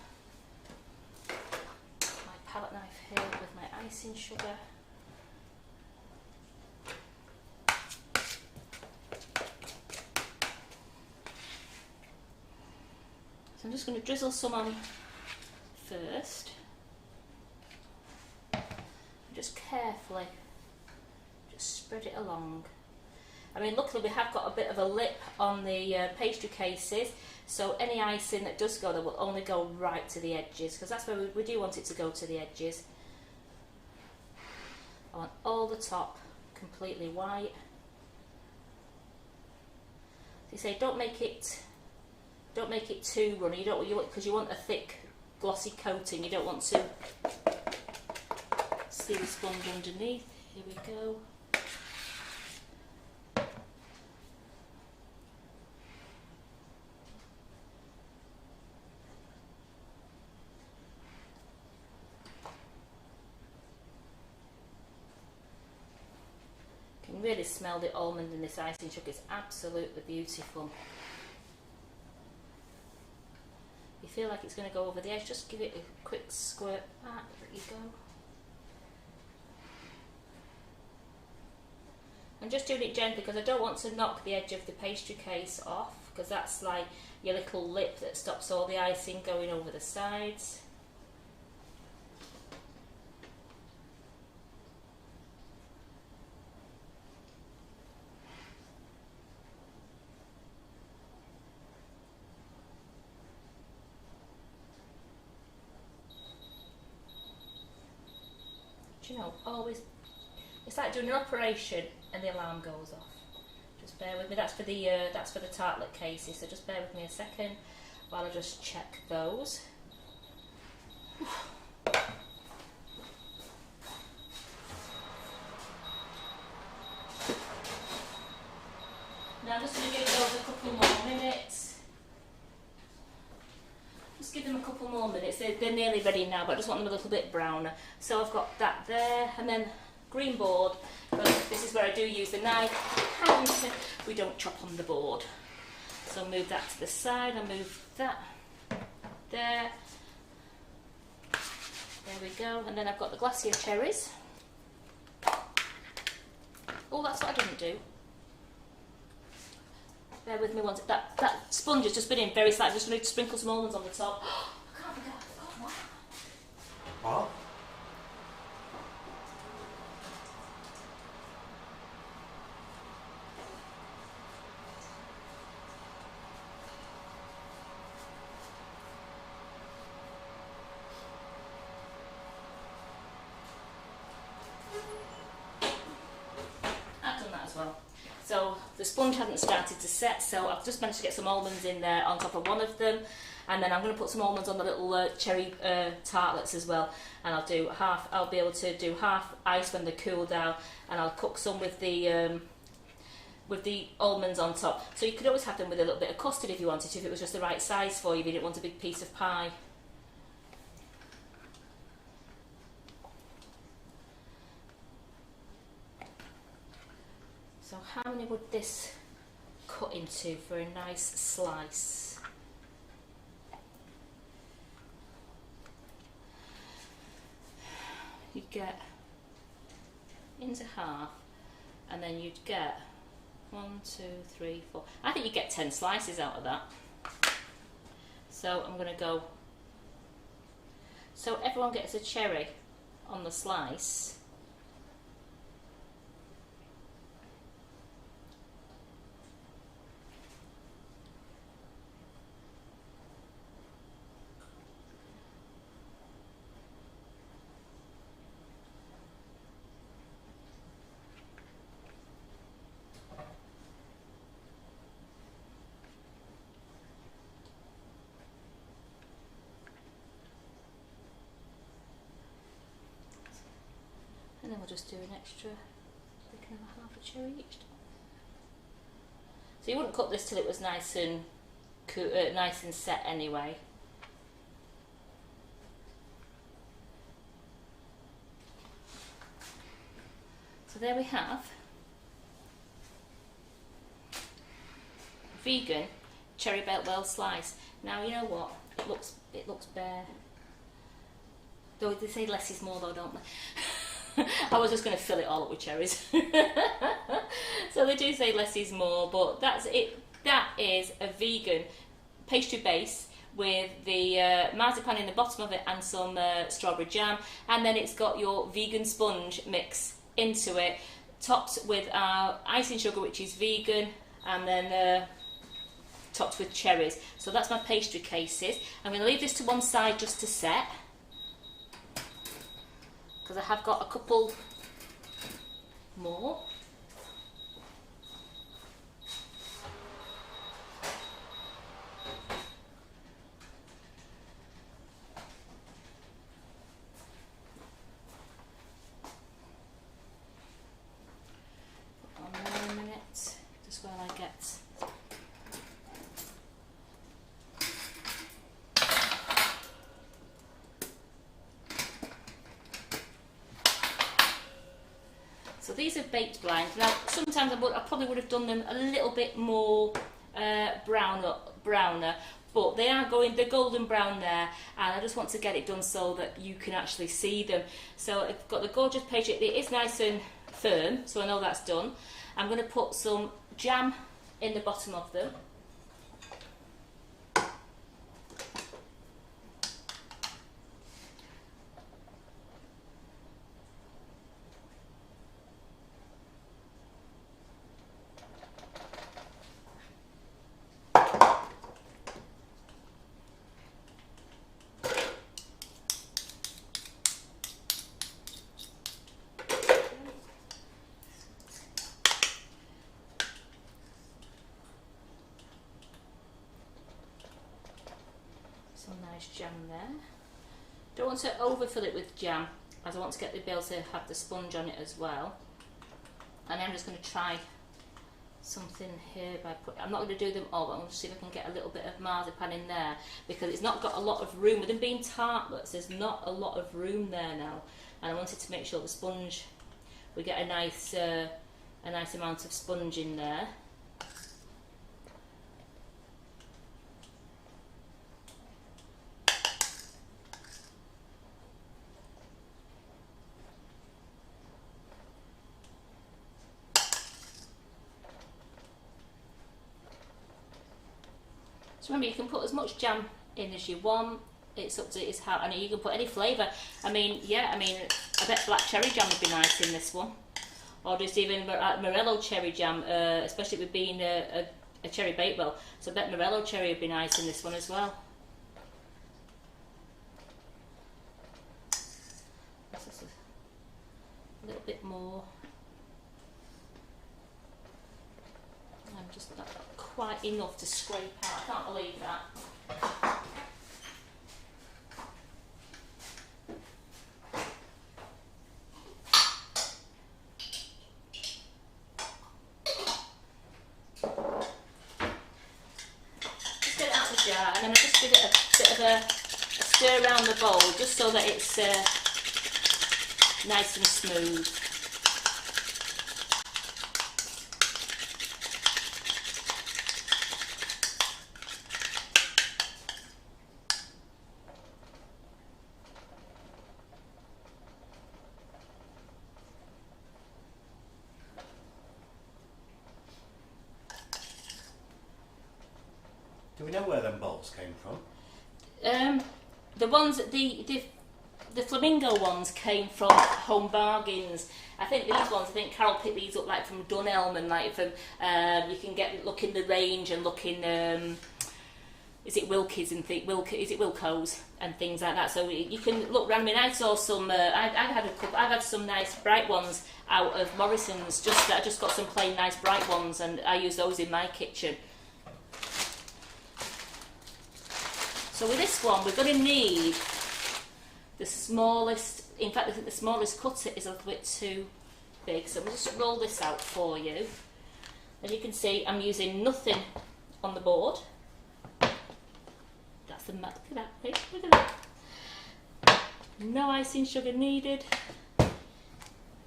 My palette knife here with my icing sugar. So I'm just going to drizzle some on first. Just carefully just spread it along. I mean, luckily we have got a bit of a lip on the pastry cases, so any icing that does go there will only go right to the edges, because that's where we do want it to go, to the edges. I want all the top completely white. So you say don't make it too runny. Because you want a thick glossy coating. You don't want to see the sponge underneath. Here we go. You can really smell the almond in this icing sugar. It's absolutely beautiful. You feel like it's going to go over the edge, just give it a quick squirt back. There you go. I'm just doing it gently because I don't want to knock the edge of the pastry case off, because that's like your little lip that stops all the icing going over the sides. You know, always, it's like doing an operation and the alarm goes off. Just bear with me. That's for the tartlet cases, so just bear with me a second while I just check those. Now I'm just going to give those a couple more minutes. Just give them a couple more minutes. They're nearly ready now, but I just want them a little bit browner. So I've got that there, and then green board. But this is where I do use the knife. We don't chop on the board. So I'll move that to the side. I'll move that there. There we go. And then I've got the glacier cherries. Oh, that's what I didn't do. Bear with me once. That sponge has just been in very slightly. I'm just going to sprinkle some almonds on the top. I can't forget. Oh, wow. What? I've done that as well. So the sponge hadn't started to set, so I've just managed to get some almonds in there on top of one of them, and then I'm going to put some almonds on the little cherry tartlets as well. And I'll do half. I'll be able to do half ice when they cool down, and I'll cook some with the almonds on top. So you could always have them with a little bit of custard if you wanted to, if it was just the right size for you, if you didn't want a big piece of pie. So how many would this cut into for a nice slice? You'd get into half, and then you'd get 1, 2, 3, 4. I think you get 10 slices out of that. So I'm going to go. So everyone gets a cherry on the slice. And then we'll just do an extra, we can have half a cherry each. So you wouldn't cut this till it was nice and set anyway. So there we have vegan cherry Bakewell slice. Now you know what? It looks bare. Though they say less is more though, don't they? I was just going to fill it all up with cherries. So they do say less is more, but that's it. That is a vegan pastry base with the marzipan in the bottom of it and some strawberry jam, and then it's got your vegan sponge mix into it, topped with our icing sugar, which is vegan, and then topped with cherries. So that's my pastry cases. I'm going to leave this to one side just to set, because I have got a couple more. Put on there a minute, just while I get. So these are baked blind. Now sometimes I probably would have done them a little bit more browner, but they're golden brown there, and I just want to get it done so that you can actually see them. So I've got the gorgeous pastry. It is nice and firm, so I know that's done. I'm going to put some jam in the bottom of them. Some nice jam there. Don't want to overfill it with jam, as I want to be able to have the sponge on it as well. And I'm just going to try something here by I'm not going to do them all, but I'm going to see if I can get a little bit of marzipan in there, because it's not got a lot of room. With them being tartlets, there's not a lot of room there now, and I wanted to make sure the sponge, we get a nice amount of sponge in there. So remember, you can put as much jam in as you want. It's up to it's how, and you can put any flavour. I mean, yeah, I mean, I bet black cherry jam would be nice in this one, or just even morello cherry jam, especially with being a cherry bakewell. So I bet morello cherry would be nice in this one as well. This a little bit more. I'm just not quite enough to scrape out. I can't believe that. Just get it out of the jar, and then I just give it a bit of a stir around the bowl, just so that it's nice and smooth. Do we know where them bowls came from? The ones, the flamingo ones came from Home Bargains. I think these ones, I think Carol picked these up like from Dunelm, and like from you can look in the range and look in is it Wilkie's and is it Wilco's and things like that. So you can look around. I mean, I saw some. I've had some nice bright ones out of Morrison's. I just got some plain nice bright ones, and I use those in my kitchen. So with this one, we're going to need the smallest. In fact, I think the smallest cutter is a little bit too big. So I'm just roll this out for you. As you can see, I'm using nothing on the board. That's the look at that. Look at that. No icing sugar needed. But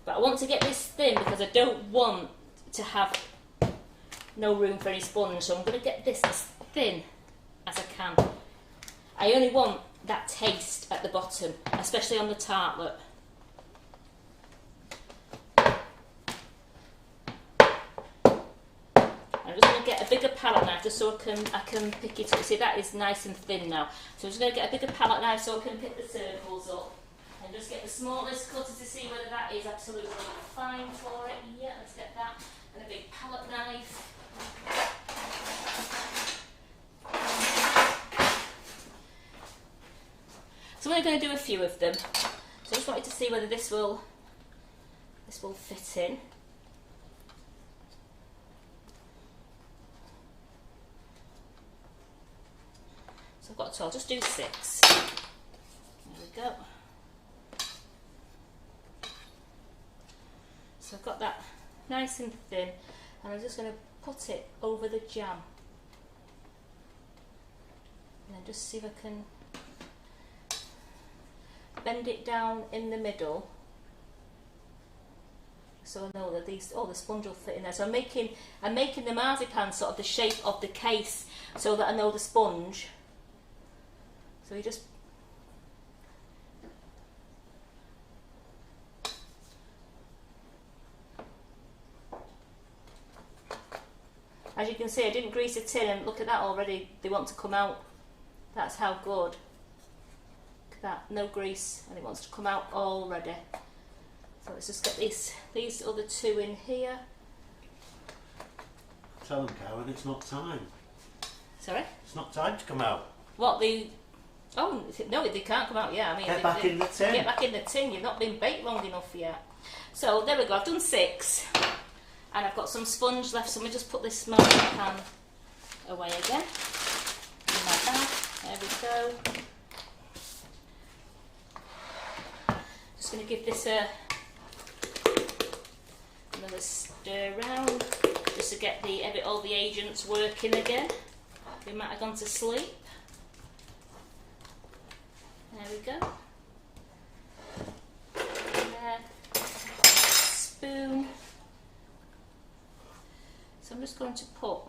I want to get this thin because I don't want to have no room for any sponge. So I'm going to get this as thin as I can. I only want that taste at the bottom, especially on the tartlet. I'm just going to get a bigger palette knife just so I can pick it up. See, that is nice and thin now. So I'm just going to get a bigger palette knife so I can pick the circles up. And just get the smallest cutter to see whether that is absolutely fine for it. Yeah, let's get that. And a big palette knife. So we're going to do a few of them. So I just wanted to see whether this will fit in. So I've got 12. I'll just do 6. There we go. So I've got that nice and thin, and I'm just going to put it over the jam, and then just see if I can bend it down in the middle, so I know that the sponge will fit in there. So I'm making the marzipan sort of the shape of the case, so that I know the sponge. So you just as you can see, I didn't grease the tin, and look at that already. They want to come out. That's how good. That, no grease, and it wants to come out already. So let's just get these other 2 in here. Tell them, Karen, it's not time. Sorry? It's not time to come out. What, oh no, they can't come out yet. I mean, get back in the tin. Get back in the tin. You've not been baked long enough yet. So there we go. I've done 6, and I've got some sponge left. So let me just put this marzipan away again in my bag. There we go. Just going to give this another stir round, just to get all the agents working again. They might have gone to sleep. There we go. Spoon. So I'm just going to put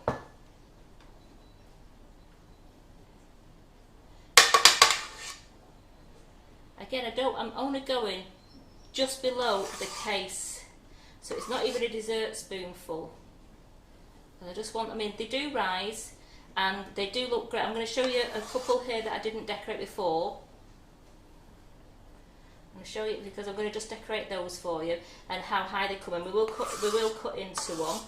again, I'm only going just below the case, so it's not even a dessert spoonful. And I just want, I mean, they do rise, and they do look great. I'm going to show you a couple here that I didn't decorate before. I'm going to show you because I'm going to just decorate those for you and how high they come in. We will cut into one.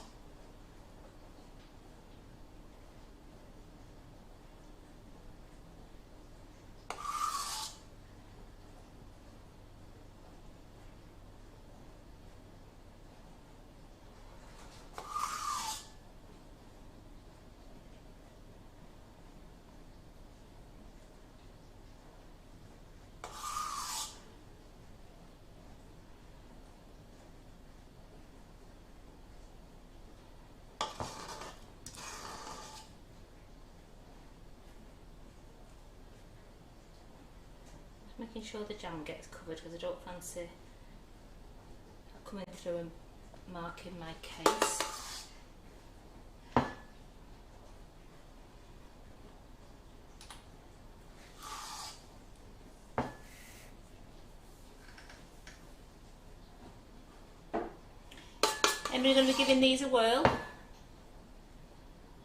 Making sure the jam gets covered because I don't fancy coming through and marking my case. Anybody going to be giving these a whirl?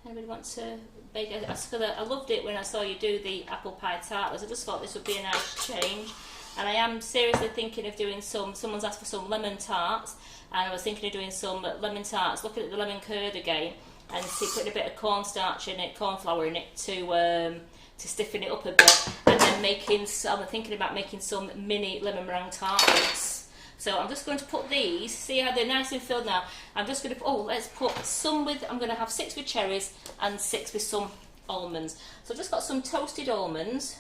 Anybody want to bake? I loved it when I saw you do the apple pie tartlets. I just thought this would be a nice change, and I am seriously thinking of doing some. Someone's asked for some lemon tarts, and I was thinking of doing some lemon tarts. Looking at the lemon curd again, and putting a bit of cornstarch in it, corn flour in it to stiffen it up a bit, and then I'm thinking about making some mini lemon meringue tartlets. So I'm just going to put these, see how they're nice and filled now. I'm just going to, let's put some with, I'm going to have 6 with cherries and 6 with some almonds. So I've just got some toasted almonds.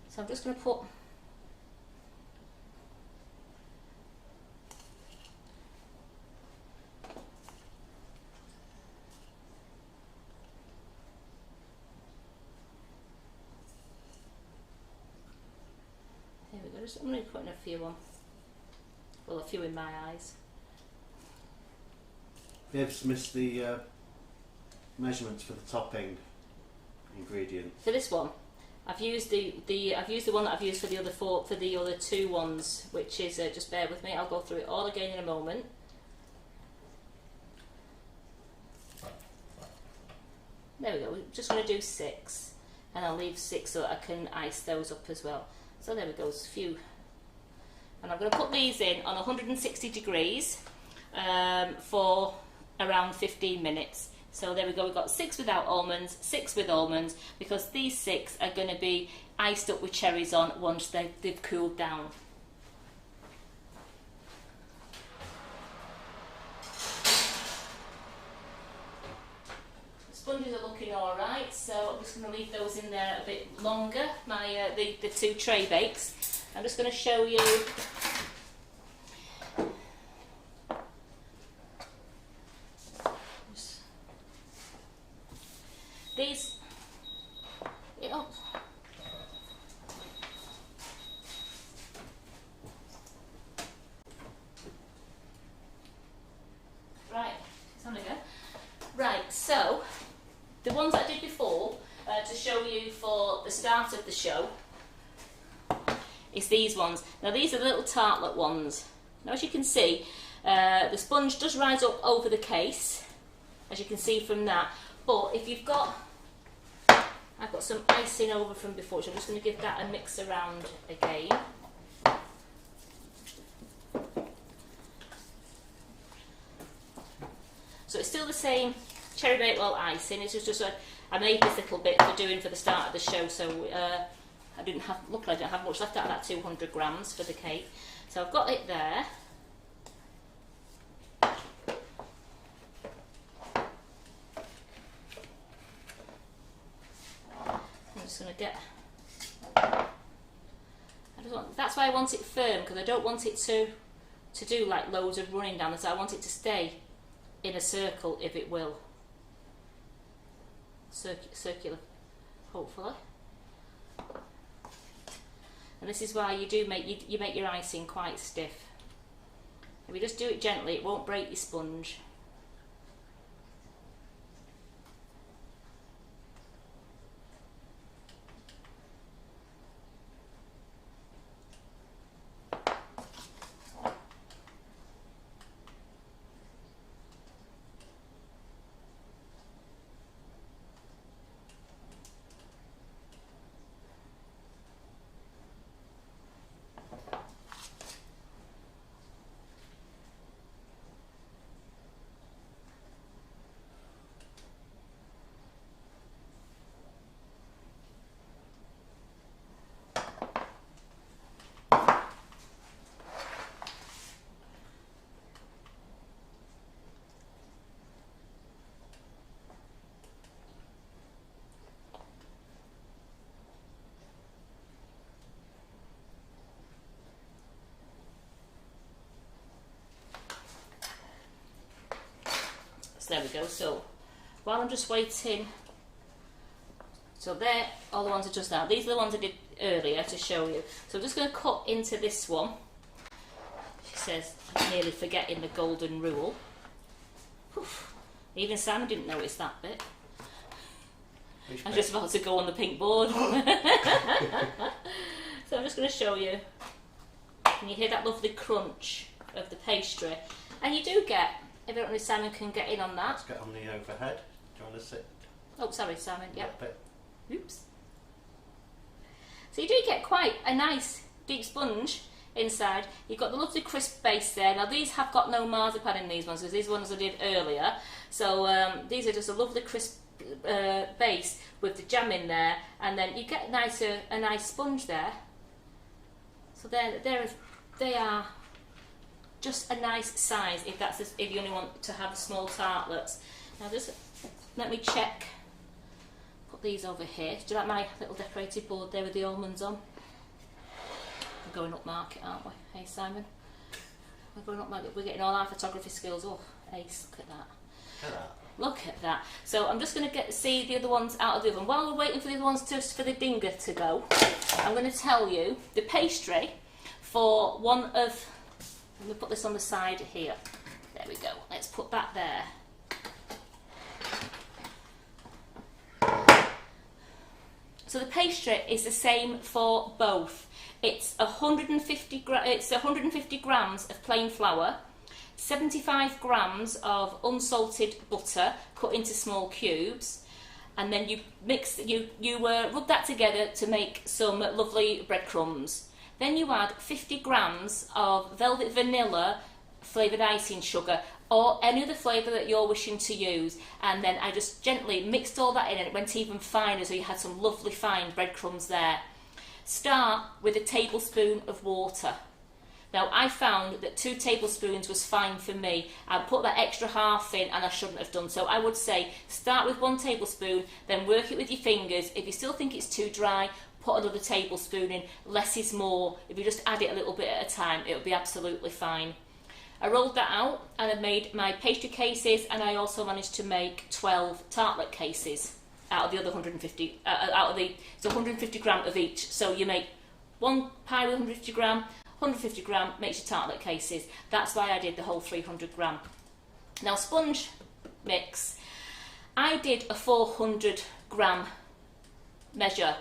So I'm just going to put, there we go, I'm going to put in a few on. Well, a few in my eyes. Viv's missed the measurements for the topping ingredient. For this one, I've used the one that I've used for the other 2 ones, which is just bear with me. I'll go through it all again in a moment. There we go. We're just going to do 6, and I'll leave 6 so that I can ice those up as well. So there we go. There's a few. And I'm going to put these in on 160 degrees for around 15 minutes. So there we go, we've got 6 without almonds, 6 with almonds, because these 6 are going to be iced up with cherries on once they've cooled down. The sponges are looking alright, so I'm just going to leave those in there a bit longer, the 2 tray bakes. I'm just going to show you these. Right, it's on again. Right, so the ones I did before to show you for the start of the show. Is these ones. Now these are the little tartlet ones. Now as you can see, the sponge does rise up over the case, as you can see from that. But if you've got, I've got some icing over from before, so I'm just going to give that a mix around again. So it's still the same Cherry Bakewell icing. It's just I made this little bit for doing for the start of the show, so luckily I don't have much left out of that 200 grams for the cake. So I've got it there. I'm just going to get, that's why I want it firm, because I don't want it to do like loads of running down this. I want it to stay in a circle, if it will. Circular, hopefully. And this is why you make your icing quite stiff. If you just do it gently, it won't break your sponge. There we go. So while I'm just waiting, so there, all the ones I just now. These are the ones I did earlier to show you. So I'm just going to cut into this one. She says, I'm nearly forgetting the golden rule. Oof. Even Simon didn't notice that bit. I'm just about to go on the pink board. So I'm just going to show you. Can you hear that lovely crunch of the pastry? And you do get, if only Simon can get in on that. Let's get on the overhead. Do you want to sit? Oh, sorry, Simon. Yep. Bit. Oops. So you do get quite a nice deep sponge inside. You've got the lovely crisp base there. Now these have got no marzipan in these ones, because these ones I did earlier. So these are just a lovely crisp base with the jam in there, and then you get a nice sponge there. So they are just a nice size if you only want to have small tartlets. Now just let me check. Put these over here. Do you like my little decorated board there with the almonds on? We're going up market, aren't we? Hey Simon, we're going up market. We're getting all our photography skills. Oh, ace! Look at that. Look at that. Look at that. So I'm just going to see the other ones out of the oven. While we're waiting for the other ones for the dinger to go, I'm going to tell you the pastry for one of... Let me put this on the side here. There we go. Let's put that there. So the pastry is the same for both. It's 150 grams of plain flour, 75 grams of unsalted butter cut into small cubes, and then you rub that together to make some lovely breadcrumbs. Then you add 50 grams of velvet vanilla flavoured icing sugar, or any other flavour that you're wishing to use, and then I just gently mixed all that in and it went even finer, so you had some lovely fine breadcrumbs there. Start with a tablespoon of water. Now I found that 2 tablespoons was fine for me. I put that extra half in and I shouldn't have done, so I would say start with 1 tablespoon, then work it with your fingers. If you still think it's too dry, put another tablespoon in. Less is more. If you just add it a little bit at a time, it'll be absolutely fine. I rolled that out and I made my pastry cases, and I also managed to make 12 tartlet cases out of the other 150, it's 150 gram of each. So you make 1 pie with 150 gram, 150 gram makes your tartlet cases. That's why I did the whole 300 gram. Now sponge mix, I did a 400 gram measure.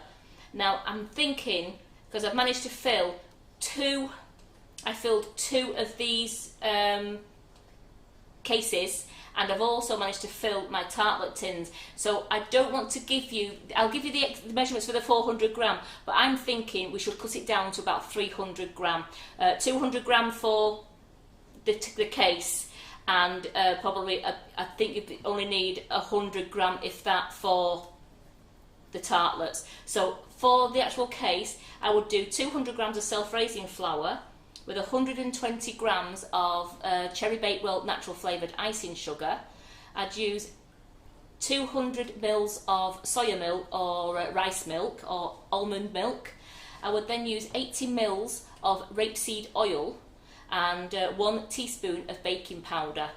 Now I'm thinking, because I've managed to fill 2, I filled 2 of these cases, and I've also managed to fill my tartlet tins. So I don't want to give you, I'll give you the measurements for the 400 gram, but I'm thinking we should cut it down to about 300 gram. 200 gram for the case, and probably I think you only need 100 gram, if that, for the tartlets. So for the actual case, I would do 200 grams of self-raising flour with 120 grams of Cherry Bakewell natural flavoured icing sugar. I'd use 200 mils of soya milk or rice milk or almond milk. I would then use 80 mils of rapeseed oil and 1 teaspoon of baking powder.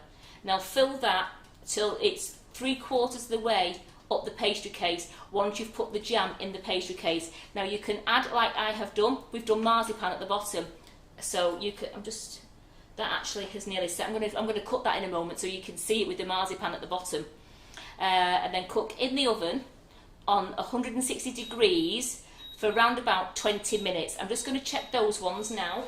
Now fill that till it's 3/4 of the way up the pastry case once you've put the jam in the pastry case. Now you can add, like I have done, we've done marzipan at the bottom. So you could, that actually has nearly set. I'm going to cut that in a moment so you can see it with the marzipan at the bottom. And then cook in the oven on 160 degrees for around about 20 minutes. I'm just going to check those ones now.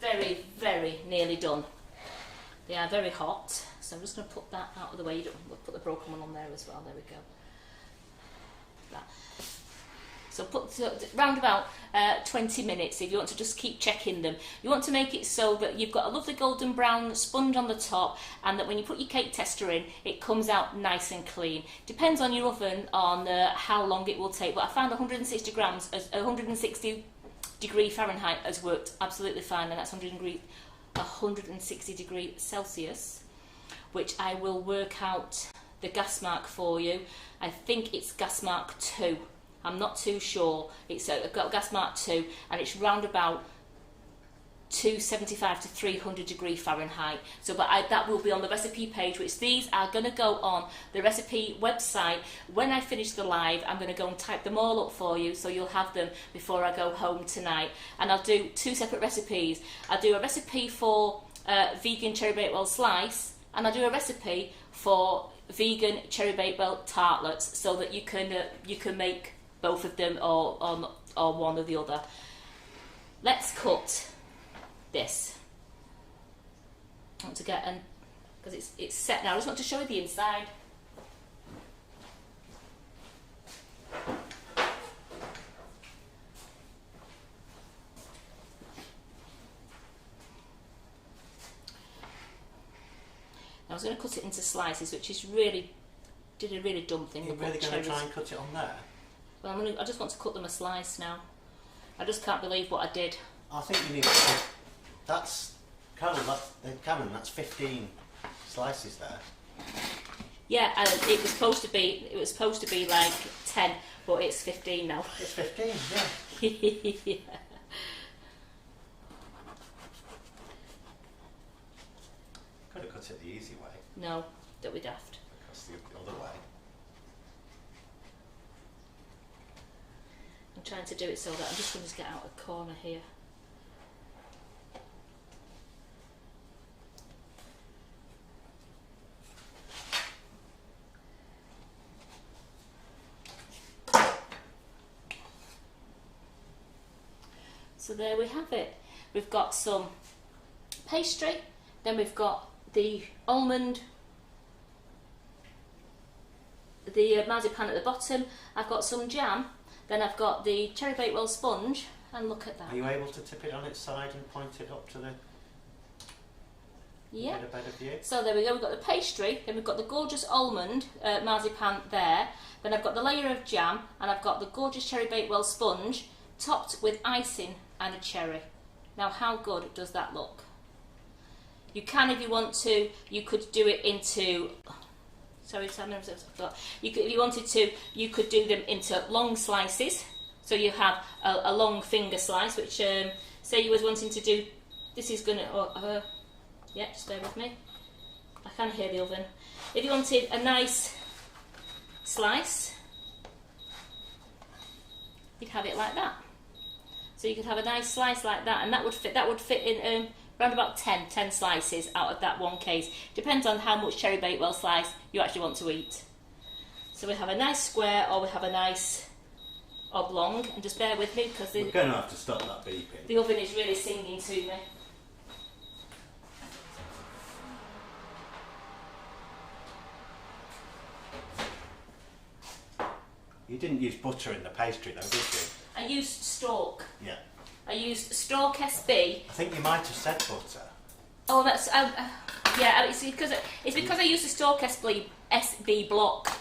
They're very nearly done. They are very hot, so I'm just going to put that out of the way. We'll put the broken one on there as well. There we go. That. So put round about 20 minutes if you want to just keep checking them. You want to make it so that you've got a lovely golden brown sponge on the top, and that when you put your cake tester in, it comes out nice and clean. Depends on your oven on how long it will take, but I found 160 grams, 160 degree Fahrenheit has worked absolutely fine, and that's 160 degree Celsius, which I will work out the gas mark for you. I think it's gas mark 2. I'm not too sure. I've got gas mark 2, and it's round about 275 to 300 degree Fahrenheit. So, that will be on the recipe page, which these are going to go on the recipe website. When I finish the live, I'm going to go and type them all up for you, so you'll have them before I go home tonight. And I'll do 2 separate recipes. I'll do a recipe for vegan cherry bakewell slice, and I'll do a recipe for vegan cherry bakewell tartlets, so that you can make both of them or one or the other. Let's cut this. I want to get because it's set now. I just want to show you the inside. I was going to cut it into slices, which is did a really dumb thing. You're really going to try and cut it on there? Well, I just want to cut them a slice now. I just can't believe what I did. I think you need that's Karen, that's 15 slices there. Yeah, it was supposed to be like 10, but it's 15 now. It's 15, yeah. Yeah. Could have cut it the easy way. No, don't be daft. That's the other way. I'm trying to do it so that I'm just going to get out a corner here. So there we have it. We've got some pastry, then we've got the almond, the marzipan at the bottom. I've got some jam, then I've got the cherry bakewell sponge, and look at that. Are you able to tip it on its side and point it up to the yeah. Get a better view? So there we go, we've got the pastry, then we've got the gorgeous almond marzipan there, then I've got the layer of jam, and I've got the gorgeous cherry bakewell sponge, topped with icing and a cherry. Now how good does that look? You can, if you want to, you could do it into, sorry, you could, if you wanted to, you could do them into long slices. So you have a long finger slice, which say you was wanting to do, this is going to, yeah, just bear with me. I can hear the oven. If you wanted a nice slice, you'd have it like that. So you could have a nice slice like that, and that would fit in around about 10 slices out of that one case. Depends on how much cherry bakewell slice you actually want to eat. So we have a nice square, or we have a nice oblong, and just bear with me because we're going to have to stop that beeping. The oven is really singing to me. You didn't use butter in the pastry though, did you? I used stork. Yeah. I used stork SB. I think you might have said butter. Oh, that's yeah. It's because I used the stork SB block,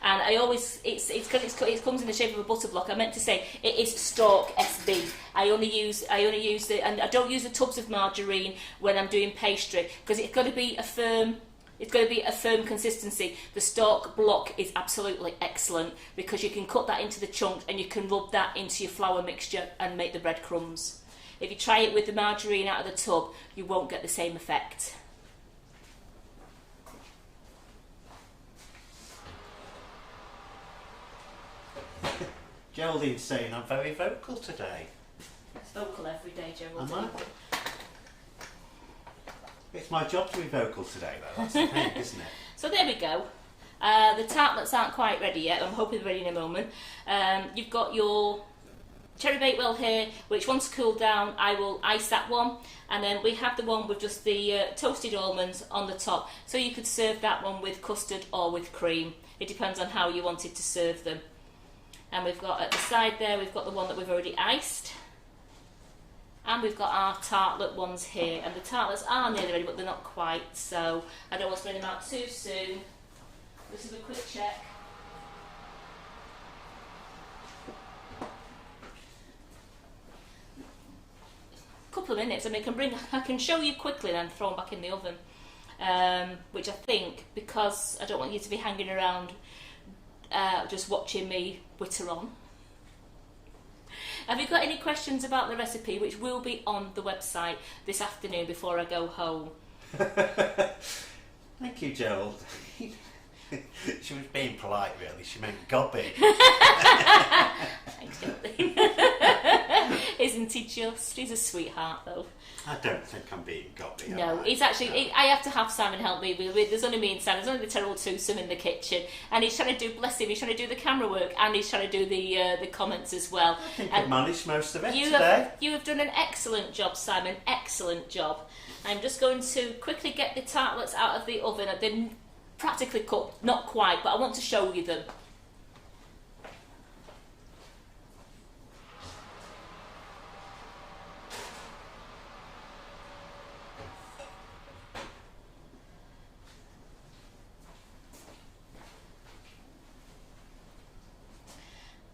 and I always it's because it comes in the shape of a butter block. I meant to say it is stork SB. I only use the, and I don't use the tubs of margarine when I'm doing pastry because it's got to be a firm. It's going to be a firm consistency. The stork block is absolutely excellent because you can cut that into the chunks and you can rub that into your flour mixture and make the breadcrumbs. If you try it with the margarine out of the tub, you won't get the same effect. Geraldine's saying I'm very vocal today. It's vocal every day, Geraldine. Am I? It's my job to be vocal today, though. That's the thing, isn't it? So there we go. The tartlets aren't quite ready yet. I'm hoping they're ready in a moment. You've got your cherry bakewell here, which once cooled down, I will ice that one. And then we have the one with just the toasted almonds on the top. So you could serve that one with custard or with cream. It depends on how you wanted to serve them. And we've got at the side there, we've got the one that we've already iced. And we've got our tartlet ones here, and the tartlets are nearly ready, but they're not quite, so I don't want to spread them out too soon. Let's have a quick check. couple of minutes. I mean, I can show you quickly and then throw them back in the oven. Which I think, because I don't want you to be hanging around just watching me witter on. Have you got any questions about the recipe, which will be on the website this afternoon before I go home? Thank you, Gerald. She was being polite, really. She meant gobby. Thanks, Geraldine. Isn't he just? He's a sweetheart, though. I don't think I'm being gobby. No, he's actually. I have to have Simon help me with. There's only me and Simon. There's only the terrible twosome in the kitchen, and he's trying to do. Bless him. He's trying to do the camera work, and he's trying to do the comments as well. I think I've managed most of it today. You have done an excellent job, Simon. Excellent job. I'm just going to quickly get the tartlets out of the oven. They're practically cooked, not quite, but I want to show you them.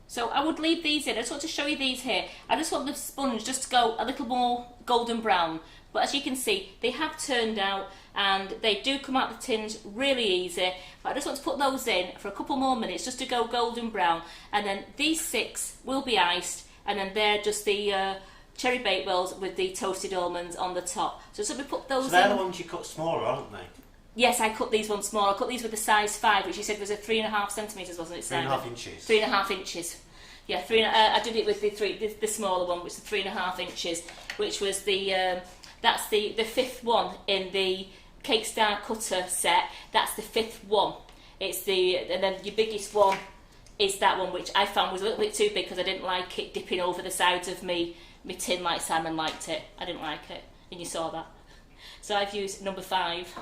So I would leave these in. I just want to show you these here. I just want the sponge just to go a little more golden brown. But as you can see, they have turned out and they do come out the tins really easy. But I just want to put those in for a couple more minutes just to go golden brown. And then these 6 will be iced, and then they're just the cherry bakewells with the toasted almonds on the top. So we put those in. So they're the ones you cut smaller, aren't they? Yes, I cut these ones small. I cut these with the size 5, which you said was a 3.5 centimetres, wasn't it, Simon? 3.5 inches. 3.5 inches. Yeah, I did it with the smaller one, which is 3.5 inches, which was that's the 5th one in the Cake Star Cutter set. That's the 5th one. And then your biggest one is that one, which I found was a little bit too big because I didn't like it dipping over the sides of me tin like Simon liked it. I didn't like it, and you saw that. So I've used number 5.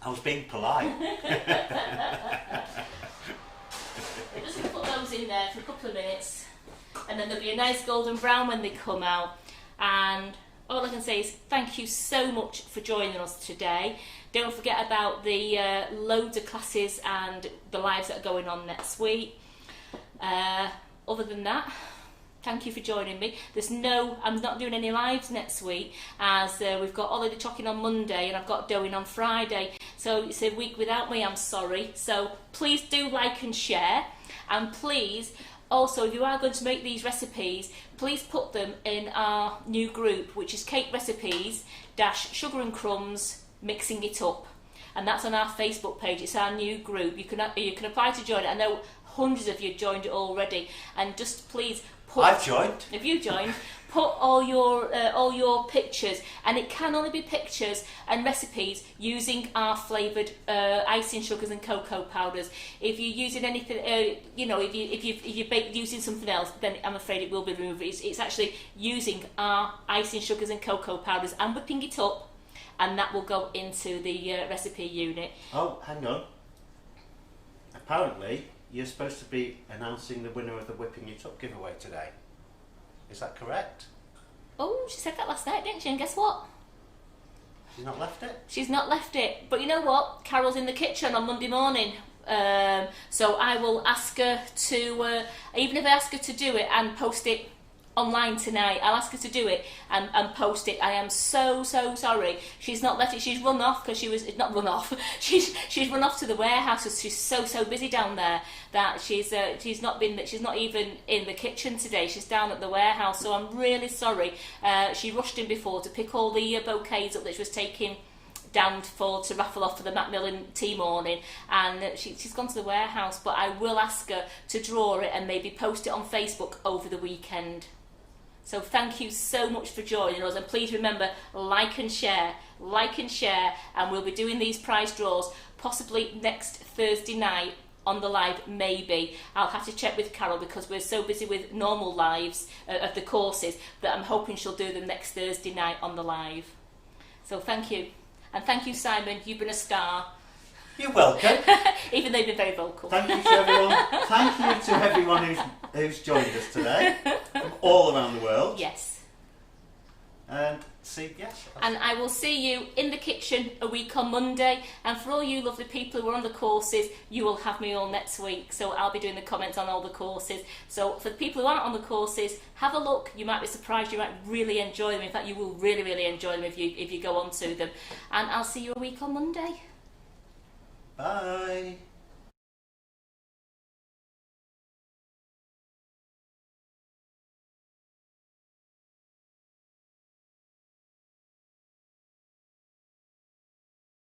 I was being polite. I'm just going to put those in there for a couple of minutes, and then there'll be a nice golden brown when they come out. And all I can say is thank you so much for joining us today. Don't forget about the loads of classes and the lives that are going on next week. Other than that, thank you for joining me. I'm not doing any lives next week, as we've got Holiday Talking on Monday and I've got Doing on Friday. So it's a week without me, I'm sorry. So please do like and share. And please, also, if you are going to make these recipes, please put them in our new group, which is Cake Recipes - Sugar and Crumbs Mixing It Up. And that's on our Facebook page. It's our new group. You can apply to join it. I know hundreds of you joined it already. And just please I've joined. If you joined, put all your pictures, and it can only be pictures and recipes using our flavoured icing sugars and cocoa powders. If you're using anything, if you bake using something else, then I'm afraid it will be removed. It's actually using our icing sugars and cocoa powders and whipping it up, and that will go into the recipe unit. Oh, hang on. Apparently, you're supposed to be announcing the winner of the Whipping It Up giveaway today. Is that correct? Oh, she said that last night, didn't she? And guess what? She's not left it? She's not left it. But you know what? Carol's in the kitchen on Monday morning. So I will ask her to, even if I ask her to do it and post it online tonight, I'll ask her to do it and post it. I am so sorry. She's not left it. She's run off because not run off. She's run off to the warehouse because she's so busy down there that she's not even in the kitchen today. She's down at the warehouse. So I'm really sorry. She rushed in before to pick all the bouquets up that she was taking down to raffle off for the Macmillan tea morning, and she's gone to the warehouse. But I will ask her to draw it and maybe post it on Facebook over the weekend. So thank you so much for joining us, and please remember, like and share, and we'll be doing these prize draws possibly next Thursday night on the live, maybe. I'll have to check with Carol because we're so busy with normal lives of the courses that I'm hoping she'll do them next Thursday night on the live. So thank you. And thank you, Simon, you've been a star. You're welcome. Even though you've been very vocal. Thank you to everyone. Thank you to everyone who's joined us today from all around the world. Yes. And see, yes. And I will see you in the kitchen a week on Monday. And for all you lovely people who are on the courses, you will have me all next week. So I'll be doing the comments on all the courses. So for the people who aren't on the courses, have a look. You might be surprised. You might really enjoy them. In fact, you will really, really enjoy them if you go on to them. And I'll see you a week on Monday. Bye.